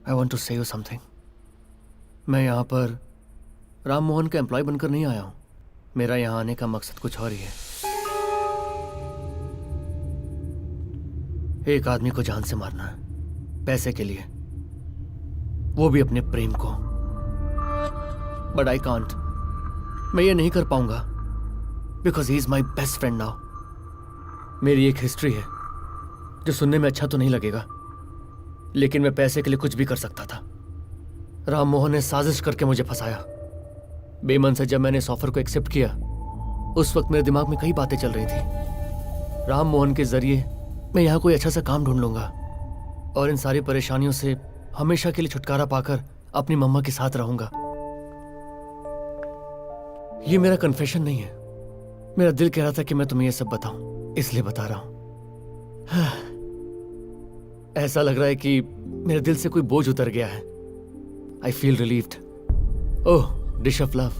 आई वॉन्ट टू से यू समथिंग। मैं यहाँ पर राम मोहन का एम्प्लॉय बनकर नहीं आया हूँ। मेरा यहाँ आने का मकसद कुछ और ही है। एक आदमी को जान से मारना है, पैसे के लिए, वो भी अपने प्रेम को। But I can't. मैं ये नहीं कर पाऊंगा because he is my best friend now. मेरी एक हिस्ट्री है जो सुनने में अच्छा तो नहीं लगेगा, लेकिन मैं पैसे के लिए कुछ भी कर सकता था। राम मोहन ने साजिश करके मुझे फंसाया। बेमन से जब मैंने इस ऑफर को एक्सेप्ट किया, उस वक्त मेरे दिमाग में कई बातें चल रही थी। राम मोहन के जरिए मैं यहाँ कोई अच्छा सा काम ढूंढ लूंगा और इन सारी परेशानियों से हमेशा के लिए छुटकारा पाकर अपनी मम्मा के साथ रहूंगा। ये मेरा कन्फेशन नहीं है। मेरा दिल कह रहा था कि मैं तुम्हें ये सब बताऊं, इसलिए बता रहा हूं। ऐसा लग रहा है कि मेरे दिल से कोई बोझ उतर गया है। I feel relieved. Oh, dish of love.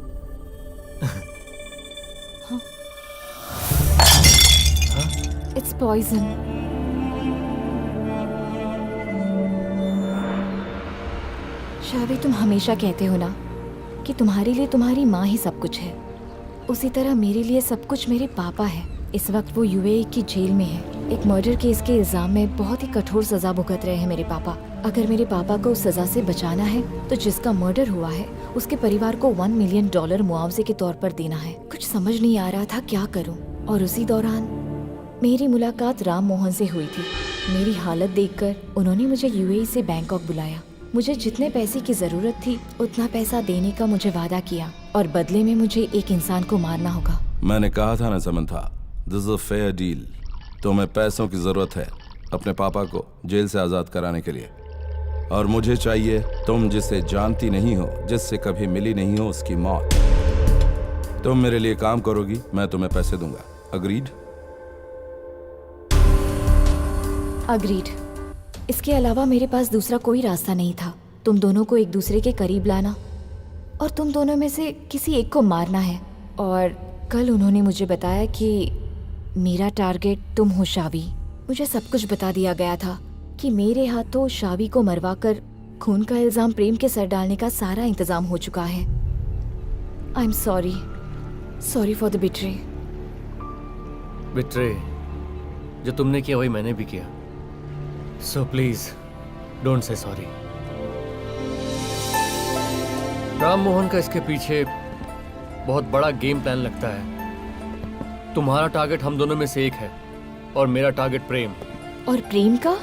It's poison. Shavi, तुम हमेशा कहते हो ना कि तुम्हारे लिए तुम्हारी माँ ही सब कुछ है। उसी तरह मेरे लिए सब कुछ मेरे पापा है। इस वक्त वो यूएई की जेल में है। एक मर्डर केस के इल्जाम में बहुत ही कठोर सजा भुगत रहे हैं मेरे पापा। अगर मेरे पापा को उस सजा से बचाना है तो जिसका मर्डर हुआ है उसके परिवार को $1 मिलियन मुआवजे के तौर पर देना है। कुछ समझ नहीं आ रहा था क्या करूं। और उसी दौरान मेरी मुलाकात राम मोहन से हुई थी। मेरी हालत देखकर उन्होंने मुझे यूएई से बैंकॉक बुलाया। मुझे जितने पैसे की जरूरत थी उतना पैसा देने का मुझे वादा किया और बदले में मुझे एक इंसान को मारना होगा। मैंने कहा था ना Samantha, this is a fair deal. तुम्हें पैसों की जरूरत है अपने पापा को जेल से आजाद कराने के लिए। और मुझे चाहिए तुम जिसे जानती नहीं हो, जिससे कभी मिली नहीं हो, उसकी मौत। तुम मेरे लिए काम करोगी, मैं तुम्हें पैसे दूंगा। अग्रीड? अग्रीड। इसके अलावा मेरे पास दूसरा कोई रास्ता नहीं था। तुम दोनों को एक दूसरे के करीब लाना और तुम दोनों में से किसी एक को मारना है। और कल उन्होंने मुझे बताया कि मेरा टारगेट तुम हो शावी। मुझे सब कुछ बता दिया गया था कि मेरे हाथों शावी को मरवाकर खून का इल्जाम प्रेम के सर डालने का सारा इंतजाम हो चुका है। I am sorry for the betray. Betray जो तुमने किया वही मैंने भी किया, so please don't say sorry. Ram Mohan का इसके पीछे बहुत बड़ा गेम प्लान लगता है। तुम्हारा टारगेट हम दोनों में से एक है और मेरा टारगेट प्रेम। और प्रेम का?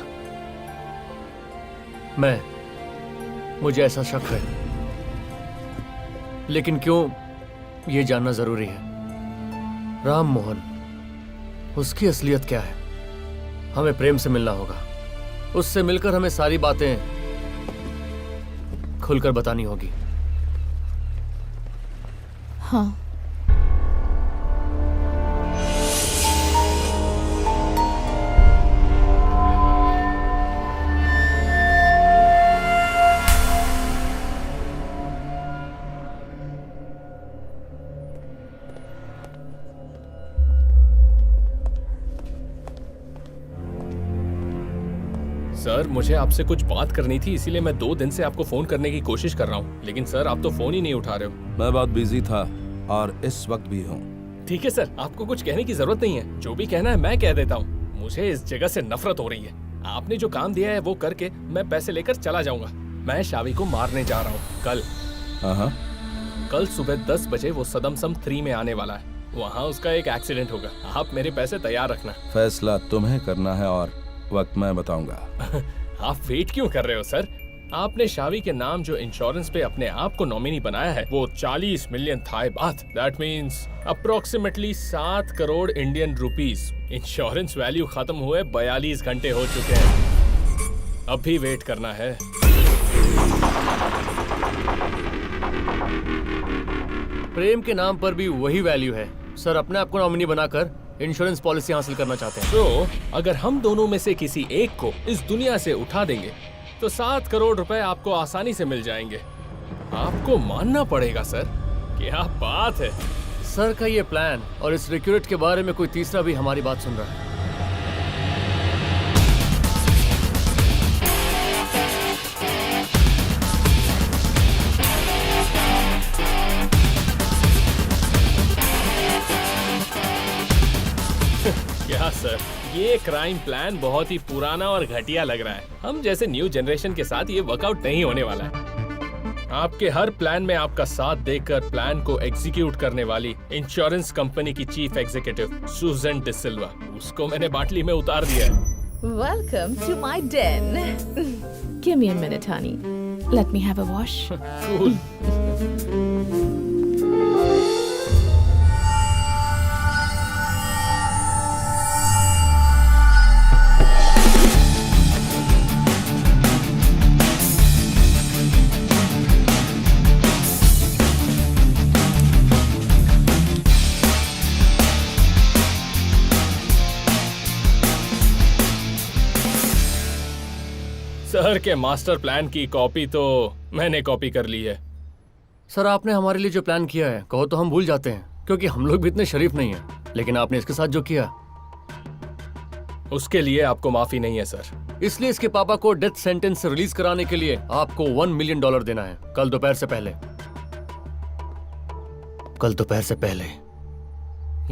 मुझे ऐसा शक है, लेकिन क्यों ये जानना जरूरी है। राम मोहन, उसकी असलियत क्या है? हमें प्रेम से मिलना होगा। उससे मिलकर हमें सारी बातें खुलकर बतानी होगी। हाँ। सर मुझे आपसे कुछ बात करनी थी, इसीलिए मैं 2 दिन से आपको फोन करने की कोशिश कर रहा हूँ, लेकिन सर आप तो फोन ही नहीं उठा रहे हो। मैं बहुत बिजी था और इस वक्त भी हूँ। ठीक है सर, आपको कुछ कहने की जरूरत नहीं है। जो भी कहना है मैं कह देता हूँ। मुझे इस जगह से नफरत हो रही है। आपने जो काम दिया है वो करके मैं पैसे लेकर चला जाऊंगा। मैं शावी को मारने जा रहा हूँ कल। कल सुबह 10 बजे वो सदमसम 3 में आने वाला है। वहाँ उसका एक एक्सीडेंट होगा। आप मेरे पैसे तैयार रखना। फैसला तुम्हें करना है और वक्त मैं बताऊंगा। आप वेट क्यों कर रहे हो सर? आपने शावी के नाम जो इंश्योरेंस पे अपने आप को नॉमिनी बनाया है वो 40 million Thai baht, that means approximately 7 crore Indian rupees. Insurance value खत्म हुए 42 घंटे हो चुके हैं। अब भी वेट करना है। प्रेम के नाम पर भी वही वैल्यू है। सर अपने आप को नॉमिनी बनाकर इंश्योरेंस पॉलिसी हासिल करना चाहते हैं। तो अगर हम दोनों में से किसी एक को इस दुनिया से उठा देंगे तो 7 करोड़ रुपए आपको आसानी से मिल जाएंगे। आपको मानना पड़ेगा सर। क्या बात है। सर का ये प्लान और इस रिक्रूट के बारे में कोई तीसरा भी हमारी बात सुन रहा है। क्या सर, ये क्राइम प्लान बहुत ही पुराना और घटिया लग रहा है। हम जैसे न्यू जनरेशन के साथ ये वर्कआउट नहीं होने वाला है। आपके हर प्लान में आपका साथ देकर प्लान को एग्जीक्यूट करने वाली इंश्योरेंस कंपनी की चीफ एग्जीक्यूटिव सुजन डिसिल्वा, उसको मैंने बाटली में उतार दिया है। Welcome to my den. Give me a minute, honey. Let me have a wash. Cool. Sir के मास्टर प्लान की कॉपी तो मैंने कॉपी कर ली है। सर आपने हमारे लिए जो प्लान किया है कहो तो हम भूल जाते हैं, क्योंकि हम लोग भी इतने शरीफ नहीं हैं। लेकिन आपने इसके साथ जो किया उसके लिए आपको माफी नहीं है सर। इसलिए इसके पापा को डेथ सेंटेंस से रिलीज कराने के लिए आपको $1 मिलियन देना है कल दोपहर से पहले। कल दोपहर से पहले,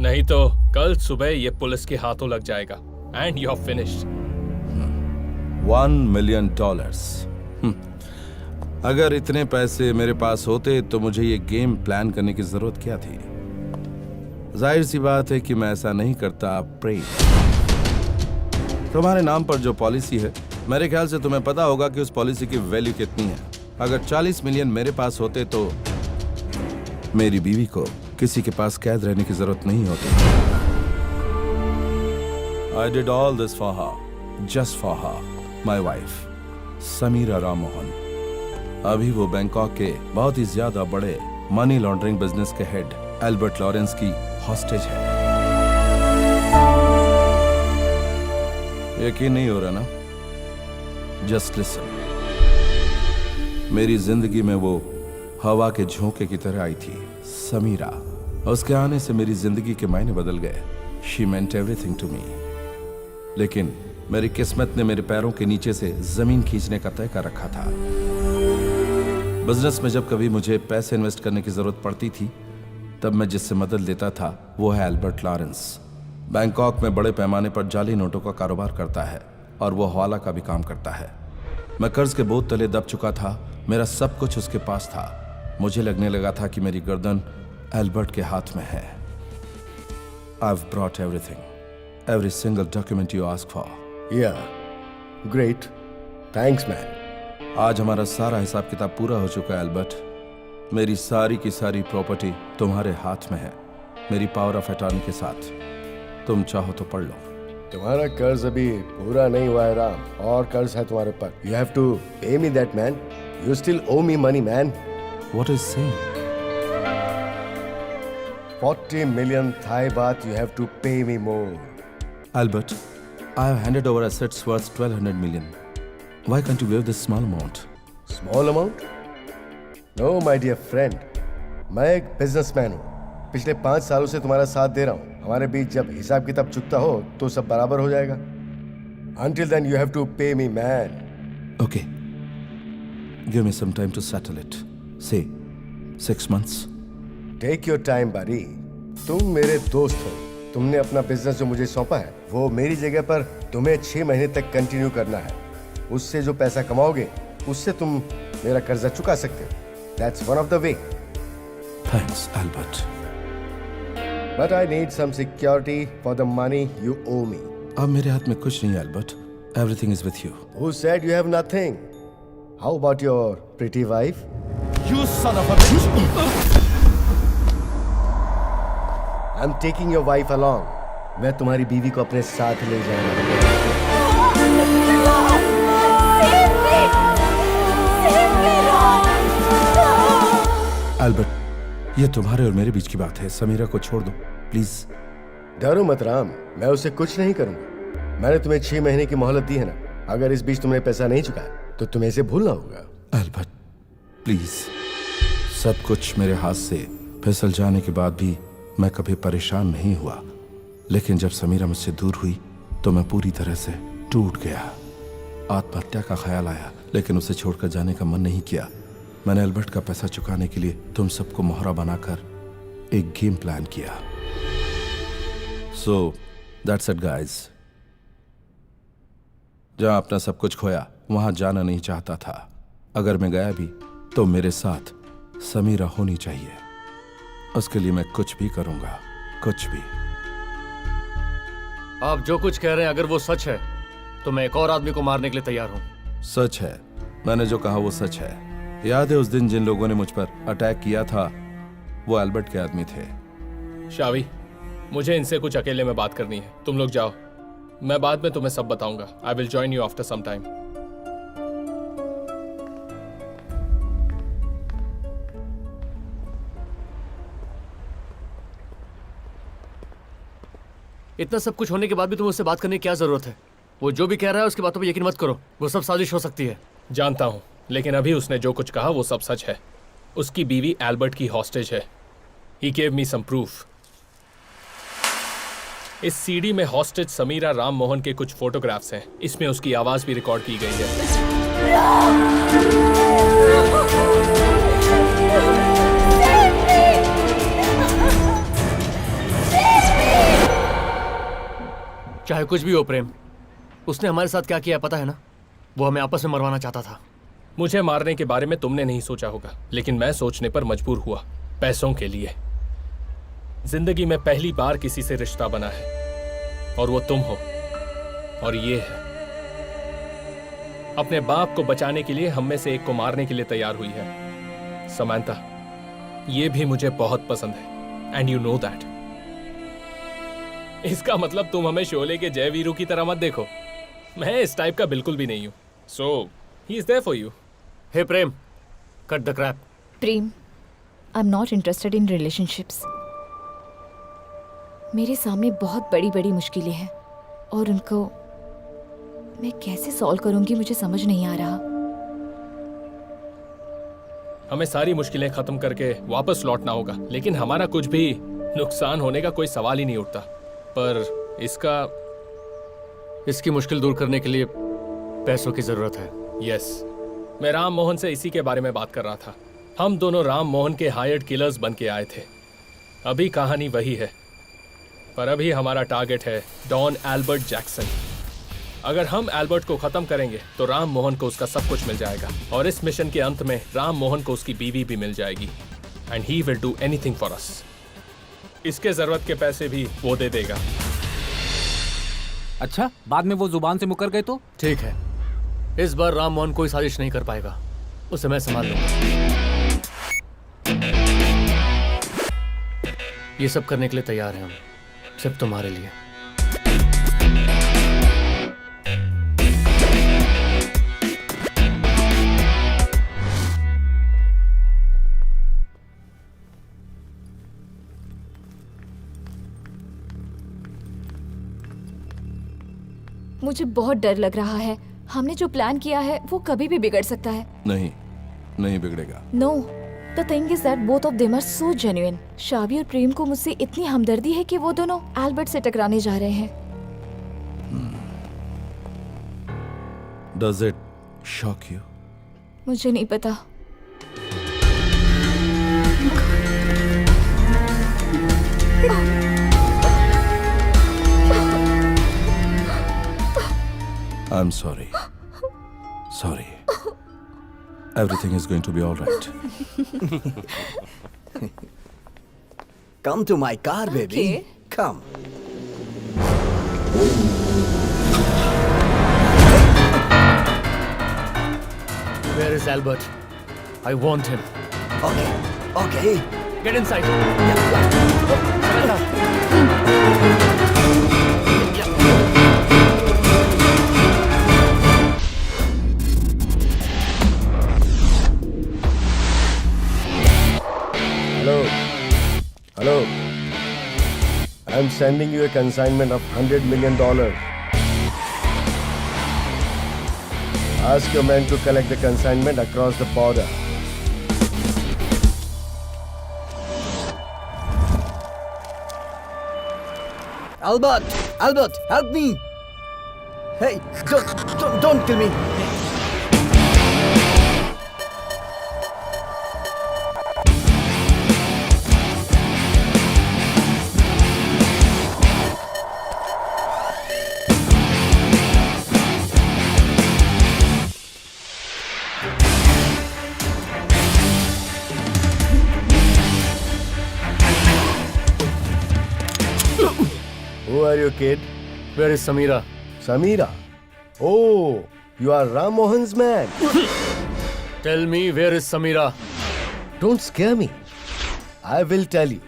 नहीं तो कल सुबह ये पुलिस के हाथों लग जाएगा and you are finished. $1 million. अगर इतने पैसे मेरे पास होते तो मुझे ये गेम प्लान करने की जरूरत क्या थी? जाहिर सी बात है कि मैं ऐसा नहीं करता। प्रेम, तुम्हारे नाम पर जो पॉलिसी है, मेरे ख्याल से तुम्हें पता होगा कि उस पॉलिसी की वैल्यू कितनी है। अगर 40 मिलियन मेरे पास होते तो मेरी बीवी को किसी के पास कैद रहने की जरूरत नहीं होती। I did all this for her, just for her, my wife. Samira Ram Mohan. अभी वो बैंकॉक के बहुत ही ज्यादा बड़े मनी लॉन्ड्रिंग बिजनेस के हेड एल्बर्ट लॉरेंस की हॉस्टेज है। यकीन नहीं हो रहा ना? Just listen. मेरी जिंदगी में वो हवा के झोंके की तरह आई थी, समीरा। उसके आने से मेरी जिंदगी के मायने बदल गए। She meant everything to me. लेकिन मेरी किस्मत ने मेरे पैरों के नीचे से जमीन खींचने का तय कर रखा था। बिजनेस में जब कभी मुझे पैसे इन्वेस्ट करने की जरूरत पड़ती थी, तब मैं जिससे मदद लेता था वो है एल्बर्ट लॉरेंस। बैंकॉक में बड़े पैमाने पर जाली नोटों का कारोबार करता है और वो हवाला का भी काम करता है। मैं कर्ज के बोझ तले दब चुका था। मेरा सब कुछ उसके पास था। मुझे लगने लगा था कि मेरी गर्दन एल्बर्ट के हाथ में है। I've brought everything, every single document you asked for. Yeah, great. Thanks, man. आज हमारा सारा हिसाब किताब पूरा हो चुका है एल्बर्ट। मेरी सारी की सारी प्रॉपर्टी तुम्हारे हाथ में है, मेरी पावर ऑफ अटॉर्नी के साथ। तुम चाहो तो पढ़ लो। तुम्हारा कर्ज अभी पूरा नहीं हुआ है राम, और कर्ज है तुम्हारे ऊपर। You have to pay me that, man. You still owe me money, man. What is saying? 40 million Thai baht. You have to pay me more. Albert, I have handed over assets worth 1200 million. Why can't you waive this small amount? Small amount? No, my dear friend. मैं एक businessman हूँ। पिछले 5 सालों से तुम्हारा साथ दे रहा हूँ। हमारे बीच जब हिसाब किताब चुकता हो तो सब बराबर हो जाएगा। Until then, you have to pay me, man. Okay. Give me some time to settle it. Say, 6 months. Take your time, buddy. तुम मेरे दोस्त हो। तुमने अपना बिजनेस जो मुझे सौंपा है, वो मेरी जगह पर तुम्हें 6 महीने तक कंटिन्यू करना है। उससे जो पैसा कमाओगे, उससे तुम मेरा कर्जा चुका सकते हो। That's one of the way. Thanks, Albert. But I need some security for the money you owe me. अब मेरे हाथ में कुछ नहीं है, Albert. Everything is with you. Who said you have nothing? How about your pretty wife? You son of a bitch! I'm taking your wife along. मैं तुम्हारी बीवी को अपने साथ ले जाऊंगा। Albert, ये तुम्हारे और मेरे बीच की बात है। समीरा को छोड़ दो, प्लीज। डरो मत राम, मैं उसे कुछ नहीं करूंगा। मैंने तुम्हें 6 महीने की मोहलत दी है ना। अगर इस बीच तुमने पैसा नहीं चुकाया तो तुम्हें इसे भूलना होगा। Albert, please. सब कुछ मेरे हाथ से फिसल जाने के बाद भी मैं कभी परेशान नहीं हुआ, लेकिन जब समीरा मुझसे दूर हुई तो मैं पूरी तरह से टूट गया। आत्महत्या का ख्याल आया, लेकिन उसे छोड़कर जाने का मन नहीं किया। मैंने एल्बर्ट का पैसा चुकाने के लिए तुम सबको मोहरा बनाकर एक गेम प्लान किया। So that's it guys. जहां अपना सब कुछ खोया वहां जाना नहीं चाहता था। अगर मैं गया भी तो मेरे साथ समीरा होनी चाहिए। उसके लिए मैं कुछ भी करूंगा, कुछ भी। आप जो कुछ कह रहे हैं अगर वो सच है तो मैं एक और आदमी को मारने के लिए तैयार हूँ। सच है, मैंने जो कहा वो सच है। याद है उस दिन जिन लोगों ने मुझ पर अटैक किया था, वो एल्बर्ट के आदमी थे। शावी, मुझे इनसे कुछ अकेले में बात करनी है। तुम लोग जाओ, मैं बाद में तुम्हें सब बताऊंगा। I will join you after some time. इतना सब कुछ होने के बाद भी तुम्हें उससे बात करने की क्या जरूरत है? वो जो भी कह रहा है उसकी बातों पर यकीन मत करो। वो सब साजिश हो सकती है। जानता हूं, लेकिन अभी उसने जो कुछ कहा वो सब सच है। उसकी बीवी एल्बर्ट की हॉस्टेज है। He gave me some proof. इस सीडी में हॉस्टेज समीरा राम मोहन के कुछ फोटोग्राफ्स हैं। इसमें उसकी आवाज भी रिकॉर्ड की गई है। चाहे कुछ भी हो प्रेम, उसने हमारे साथ क्या किया पता है ना? वो हमें आपस में मरवाना चाहता था। मुझे मारने के बारे में तुमने नहीं सोचा होगा, लेकिन मैं सोचने पर मजबूर हुआ, पैसों के लिए। जिंदगी में पहली बार किसी से रिश्ता बना है, और वो तुम हो, और ये है। अपने बाप को बचाने के लिए हम में से एक को मारने के लिए तैयार हुई है। समांता, ये भी मुझे बहुत पसंद है, एंड यू नो दैट। इसका मतलब तुम हमें शोले के जय वीरू की तरह मत देखो। मैं इस टाइप का बिल्कुल भी नहीं हूं। So he is there for you. Hey Prem, cut the crap. Prem, I am not interested in relationships. मेरे सामने बहुत बड़ी बड़ी मुश्किलें हैं और उनको मैं कैसे सॉल्व करूंगी मुझे समझ नहीं आ रहा. हमें सारी मुश्किलें खत्म करके वापस लौटना होगा, लेकिन हमारा कुछ भी नुकसान होने का कोई सवाल ही नहीं उठता. पर इसकी मुश्किल दूर करने के लिए पैसों की जरूरत है. यस, मैं राम मोहन से इसी के बारे में बात कर रहा था. हम दोनों राम मोहन के हायर्ड किलर्स बन के आए थे. अभी कहानी वही है, पर अभी हमारा टारगेट है डॉन एल्बर्ट जैक्सन. अगर हम एल्बर्ट को खत्म करेंगे तो राम मोहन को उसका सब कुछ मिल जाएगा, और इस मिशन के अंत में राम मोहन को उसकी बीवी भी मिल जाएगी. And he will do anything for us. इसके जरूरत के पैसे भी वो दे देगा. अच्छा, बाद में वो जुबान से मुकर गए तो? ठीक है, इस बार राम मोहन कोई साजिश नहीं कर पाएगा. उसे मैं संभाल लूंगा. ये सब करने के लिए तैयार हैं हम, सिर्फ तुम्हारे लिए. मुझे बहुत डर लग रहा है. हमने जो प्लान किया है वो कभी भी बिगड़ सकता है. नहीं बिगड़ेगा. No, the thing is that both of them are so genuine. Shavi और प्रेम को मुझसे इतनी हमदर्दी है कि वो दोनों एल्बर्ट से टकराने जा रहे हैं. Does it shock you? मुझे नहीं पता. I'm sorry. Sorry. Everything is going to be all right. Come to my car, baby. Okay. Come. Where is Albert? I want him. Okay. Get inside. Hello. I'm sending you a consignment of $100 million. Ask your men to collect the consignment across the border. Albert, help me. Hey, don't kill me. Who are you, kid? Where is Samira? Samira. Oh, you are Ram Mohan's man. Tell me, where is Samira? Don't scare me. I will tell you.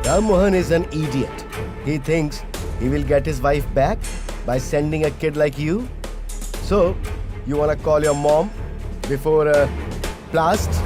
Ram Mohan is an idiot. He thinks he will get his wife back by sending a kid like you. So, you wanna call your mom before a blast?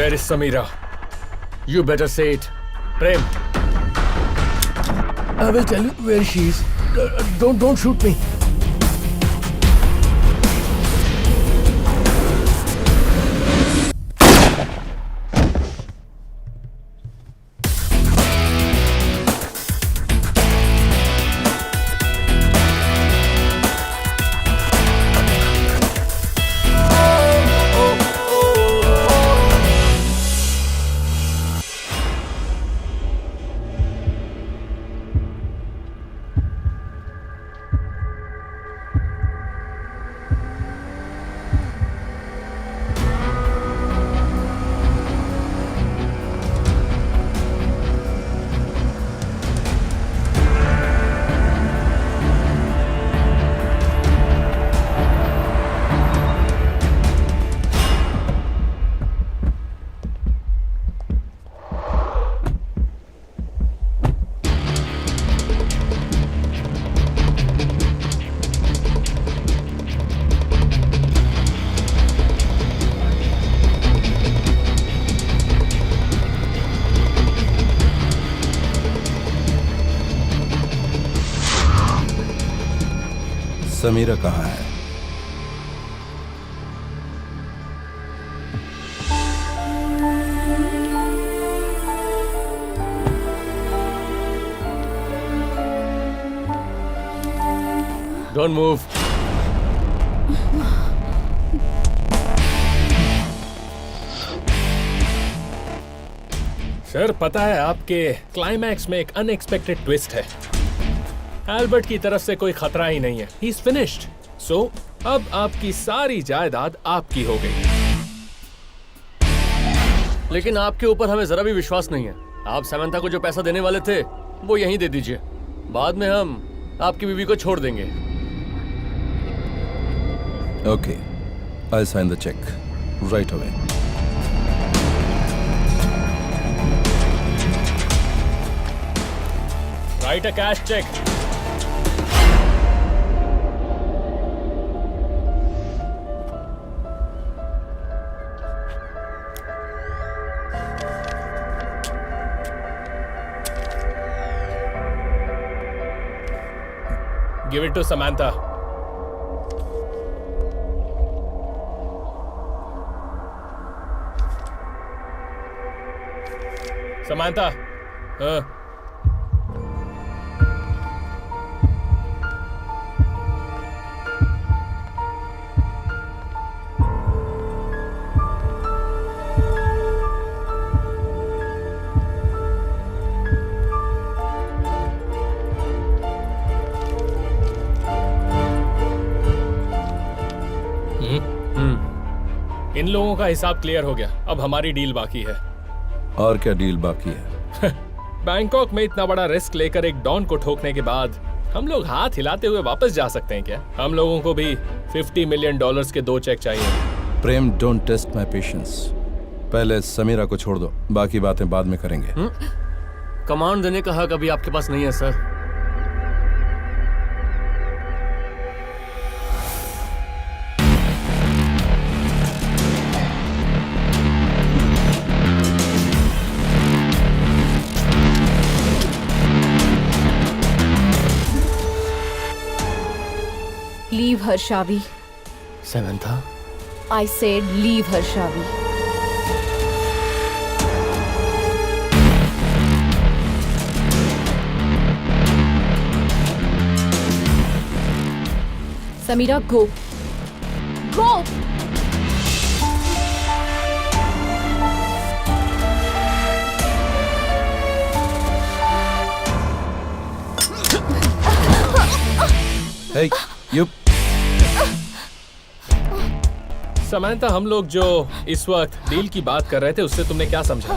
Where is Samira? You better say it. Prem. I will tell you where she is. Don't shoot me. Samira कहाँ है? Don't move. Sir पता है आपके climax में एक unexpected twist है। Albert की तरफ से कोई खतरा ही नहीं है। He is finished. सो अब आपकी सारी जायदाद आपकी हो गई। लेकिन आपके ऊपर हमें जरा भी विश्वास नहीं है। आप समंथा को जो पैसा देने वाले थे वो यहीं दे दीजिए। बाद में हम आपकी बीवी को छोड़ देंगे। Okay, I sign the cheque right away. Right a cash cheque. Give it to Samantha. Samantha. इन लोगों का हिसाब क्लियर हो गया। अब हमारी डील बाकी है। और क्या डील बाकी है? बैंकॉक में इतना बड़ा रिस्क लेकर एक डॉन को ठोकने के बाद हम लोग हाथ हिलाते हुए वापस जा सकते हैं क्या? हम लोगों को भी $50 मिलियन के 2 चेक चाहिए। प्रेम, डोंट टेस्ट माय पेशेंस। पहले समीरा को छोड़ दो, बाकी बातें बाद में करेंगे। कमांड देने का हक अभी आपके पास नहीं है sir. Leave her, Shavi. Samantha? I said leave her, Shavi. Samira, go. Go! Hey, you. Samantha, हम लोग जो इस वक्त डील की बात कर रहे थे उससे तुमने क्या समझा?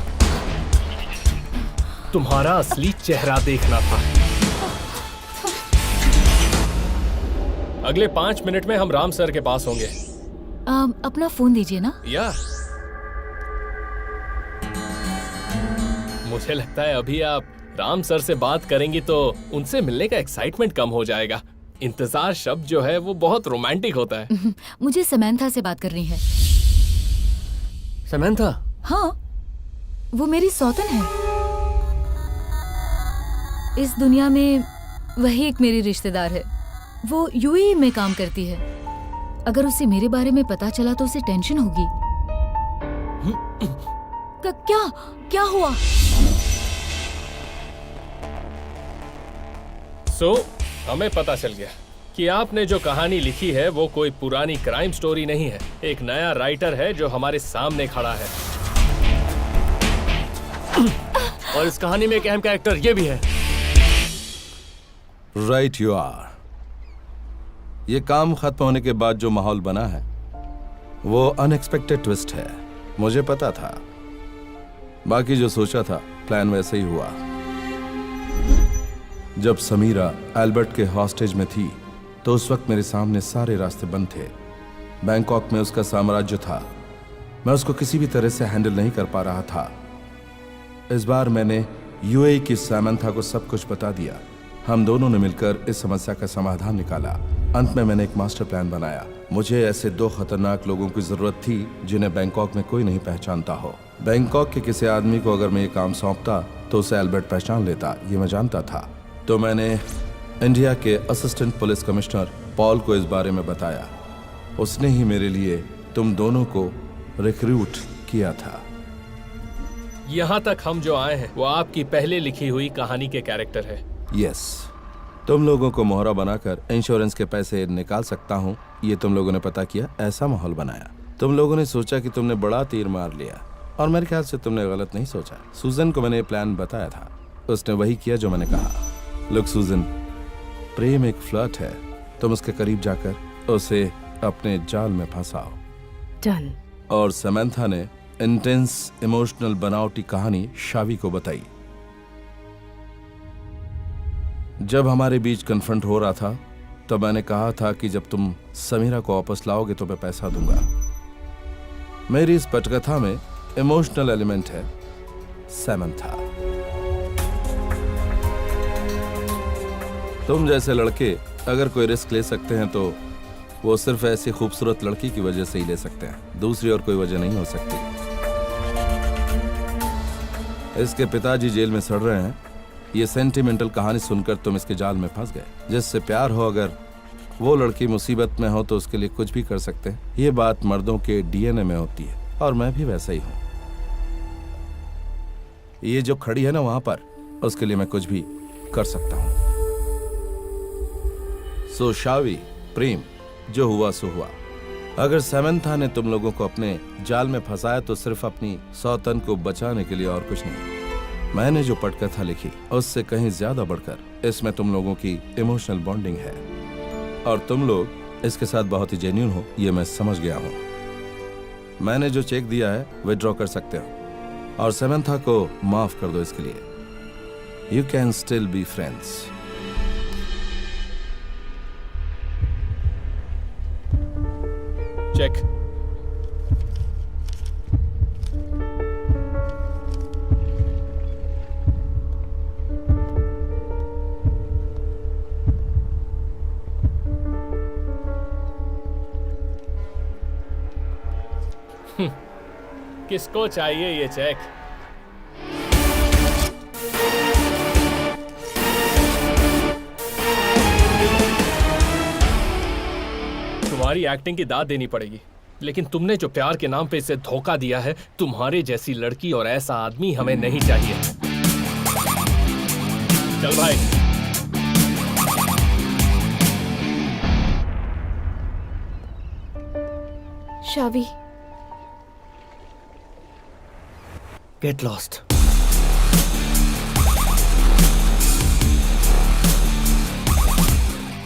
तुम्हारा असली चेहरा देखना था। अगले 5 मिनट में हम राम सर के पास होंगे। अपना फोन दीजिए ना। या मुझे लगता है अभी आप राम सर से बात करेंगी तो उनसे मिलने का एक्साइटमेंट कम हो जाएगा। इंतजार शब्द जो है वो बहुत रोमांटिक होता है। मुझे समंथा से बात करनी है। समंथा, हाँ, वो मेरी सौतन है। इस दुनिया में वही एक मेरी रिश्तेदार है। वो यूएई में काम करती है। अगर उसे मेरे बारे में पता चला तो उसे टेंशन होगी। क्या क्या हुआ? हमें पता चल गया कि आपने जो कहानी लिखी है वो कोई पुरानी क्राइम स्टोरी नहीं है। एक नया राइटर है जो हमारे सामने खड़ा है। और इस कहानी में एक अहम कैरेक्टर ये भी है। Right you are. ये काम खत्म होने के बाद जो माहौल बना है वो अनएक्सपेक्टेड ट्विस्ट है। मुझे पता था, बाकी जो सोचा था प्लान वैसे ही हुआ। जब समीरा एल्बर्ट के हॉस्टेज में थी तो उस वक्त मेरे सामने सारे रास्ते बंद थे। बैंकॉक में उसका साम्राज्य था, मैं उसको किसी भी तरह से हैंडल नहीं कर पा रहा था। इस बार मैंने यूएई की सैमंथा को सब कुछ बता दिया। हम दोनों ने मिलकर इस समस्या का समाधान निकाला। अंत में मैंने एक मास्टर प्लान बनाया। मुझे ऐसे 2 खतरनाक लोगों की जरूरत थी जिन्हें बैंकॉक में कोई नहीं पहचानता हो। बैंकॉक के किसी आदमी को अगर मैं ये काम सौंपता तो उसे एल्बर्ट पहचान लेता, ये मैं जानता था। तो मैंने इंडिया के असिस्टेंट पुलिस कमिश्नर पॉल को इस बारे में बताया। उसने ही मेरे लिए तुम दोनों को रिक्रूट किया था। यहाँ तक हम जो आए हैं वो आपकी पहले लिखी हुई कहानी के कैरेक्टर है। यस, तुम लोगों को मोहरा बनाकर इंश्योरेंस के पैसे निकाल सकता हूँ, ये तुम लोगों ने पता किया, ऐसा माहौल बनाया। तुम लोगों ने सोचा कि तुमने बड़ा तीर मार लिया, और मेरे ख्याल से तुमने गलत नहीं सोचा। सूजन को मैंने ये प्लान बताया था, उसने वही किया जो मैंने कहा। लुक सूजन, प्रेम एक फ्लर्ट है। तुम उसके करीब जाकर उसे अपने जाल में फंसाओ। डन। और समंथा ने इंटेंस इमोशनल बनावटी कहानी शावी को बताई। जब हमारे बीच कन्फ्रंट हो रहा था तो मैंने कहा था कि जब तुम समीरा को वापस लाओगे तो मैं पैसा दूंगा। मेरी इस पटकथा में इमोशनल एलिमेंट है समंथा। तुम जैसे लड़के अगर कोई रिस्क ले सकते हैं तो वो सिर्फ ऐसी खूबसूरत लड़की की वजह से ही ले सकते हैं, दूसरी और कोई वजह नहीं हो सकती। इसके पिताजी जेल में सड़ रहे हैं। ये सेंटिमेंटल कहानी सुनकर तुम इसके जाल में फंस गए। जिससे प्यार हो, अगर वो लड़की मुसीबत में हो तो उसके लिए कुछ भी कर सकते हैं। ये बात मर्दों के डीएनए में होती है और मैं भी वैसा ही हूं। ये जो खड़ी है ना वहां पर, उसके लिए मैं कुछ भी कर सकता हूं। सो शावी, प्रेम, जो हुआ सो हुआ। अगर समंथा ने तुम लोगों को अपने जाल में फंसाया तो सिर्फ अपनी सौतन को बचाने के लिए और कुछ नहीं। मैंने जो पटकथा लिखी उससे कहीं ज्यादा बढ़कर इसमें तुम लोगों की इमोशनल बॉन्डिंग है और तुम लोग इसके साथ बहुत ही जेन्युइन हो, ये मैं समझ गया हूं। मैंने जो चेक दिया है विथड्रॉ कर सकते हो और समंथा को माफ कर दो। इसके लिए you can still be friends. Check. किसको चाहिए ये चेक? तुम्हारी एक्टिंग की दाद देनी पड़ेगी, लेकिन तुमने जो प्यार के नाम पे इसे धोखा दिया है, तुम्हारे जैसी लड़की और ऐसा आदमी हमें नहीं चाहिए। चल भाई। शावी, गेट लॉस्ट।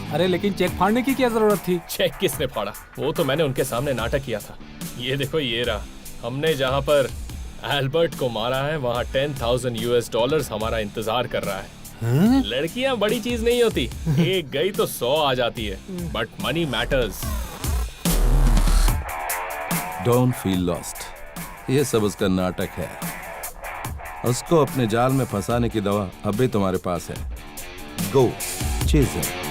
अरे लेकिन चेक फाड़ने की क्या जरूरत थी? चेक किसने फाड़ा? वो तो मैंने उनके सामने नाटक किया था। ये देखो, ये रहा। हमने जहां पर एल्बर्ट को मारा है वहां $10,000 हमारा इंतजार कर रहा है। लड़कियां बड़ी चीज नहीं होती, एक गई तो 100 आ जाती है, but money matters. Don't feel lost, ये सब उसका नाटक है। उसको अपने जाल में फंसाने की दवा अब भी तुम्हारे पास है। गो चेज हिम।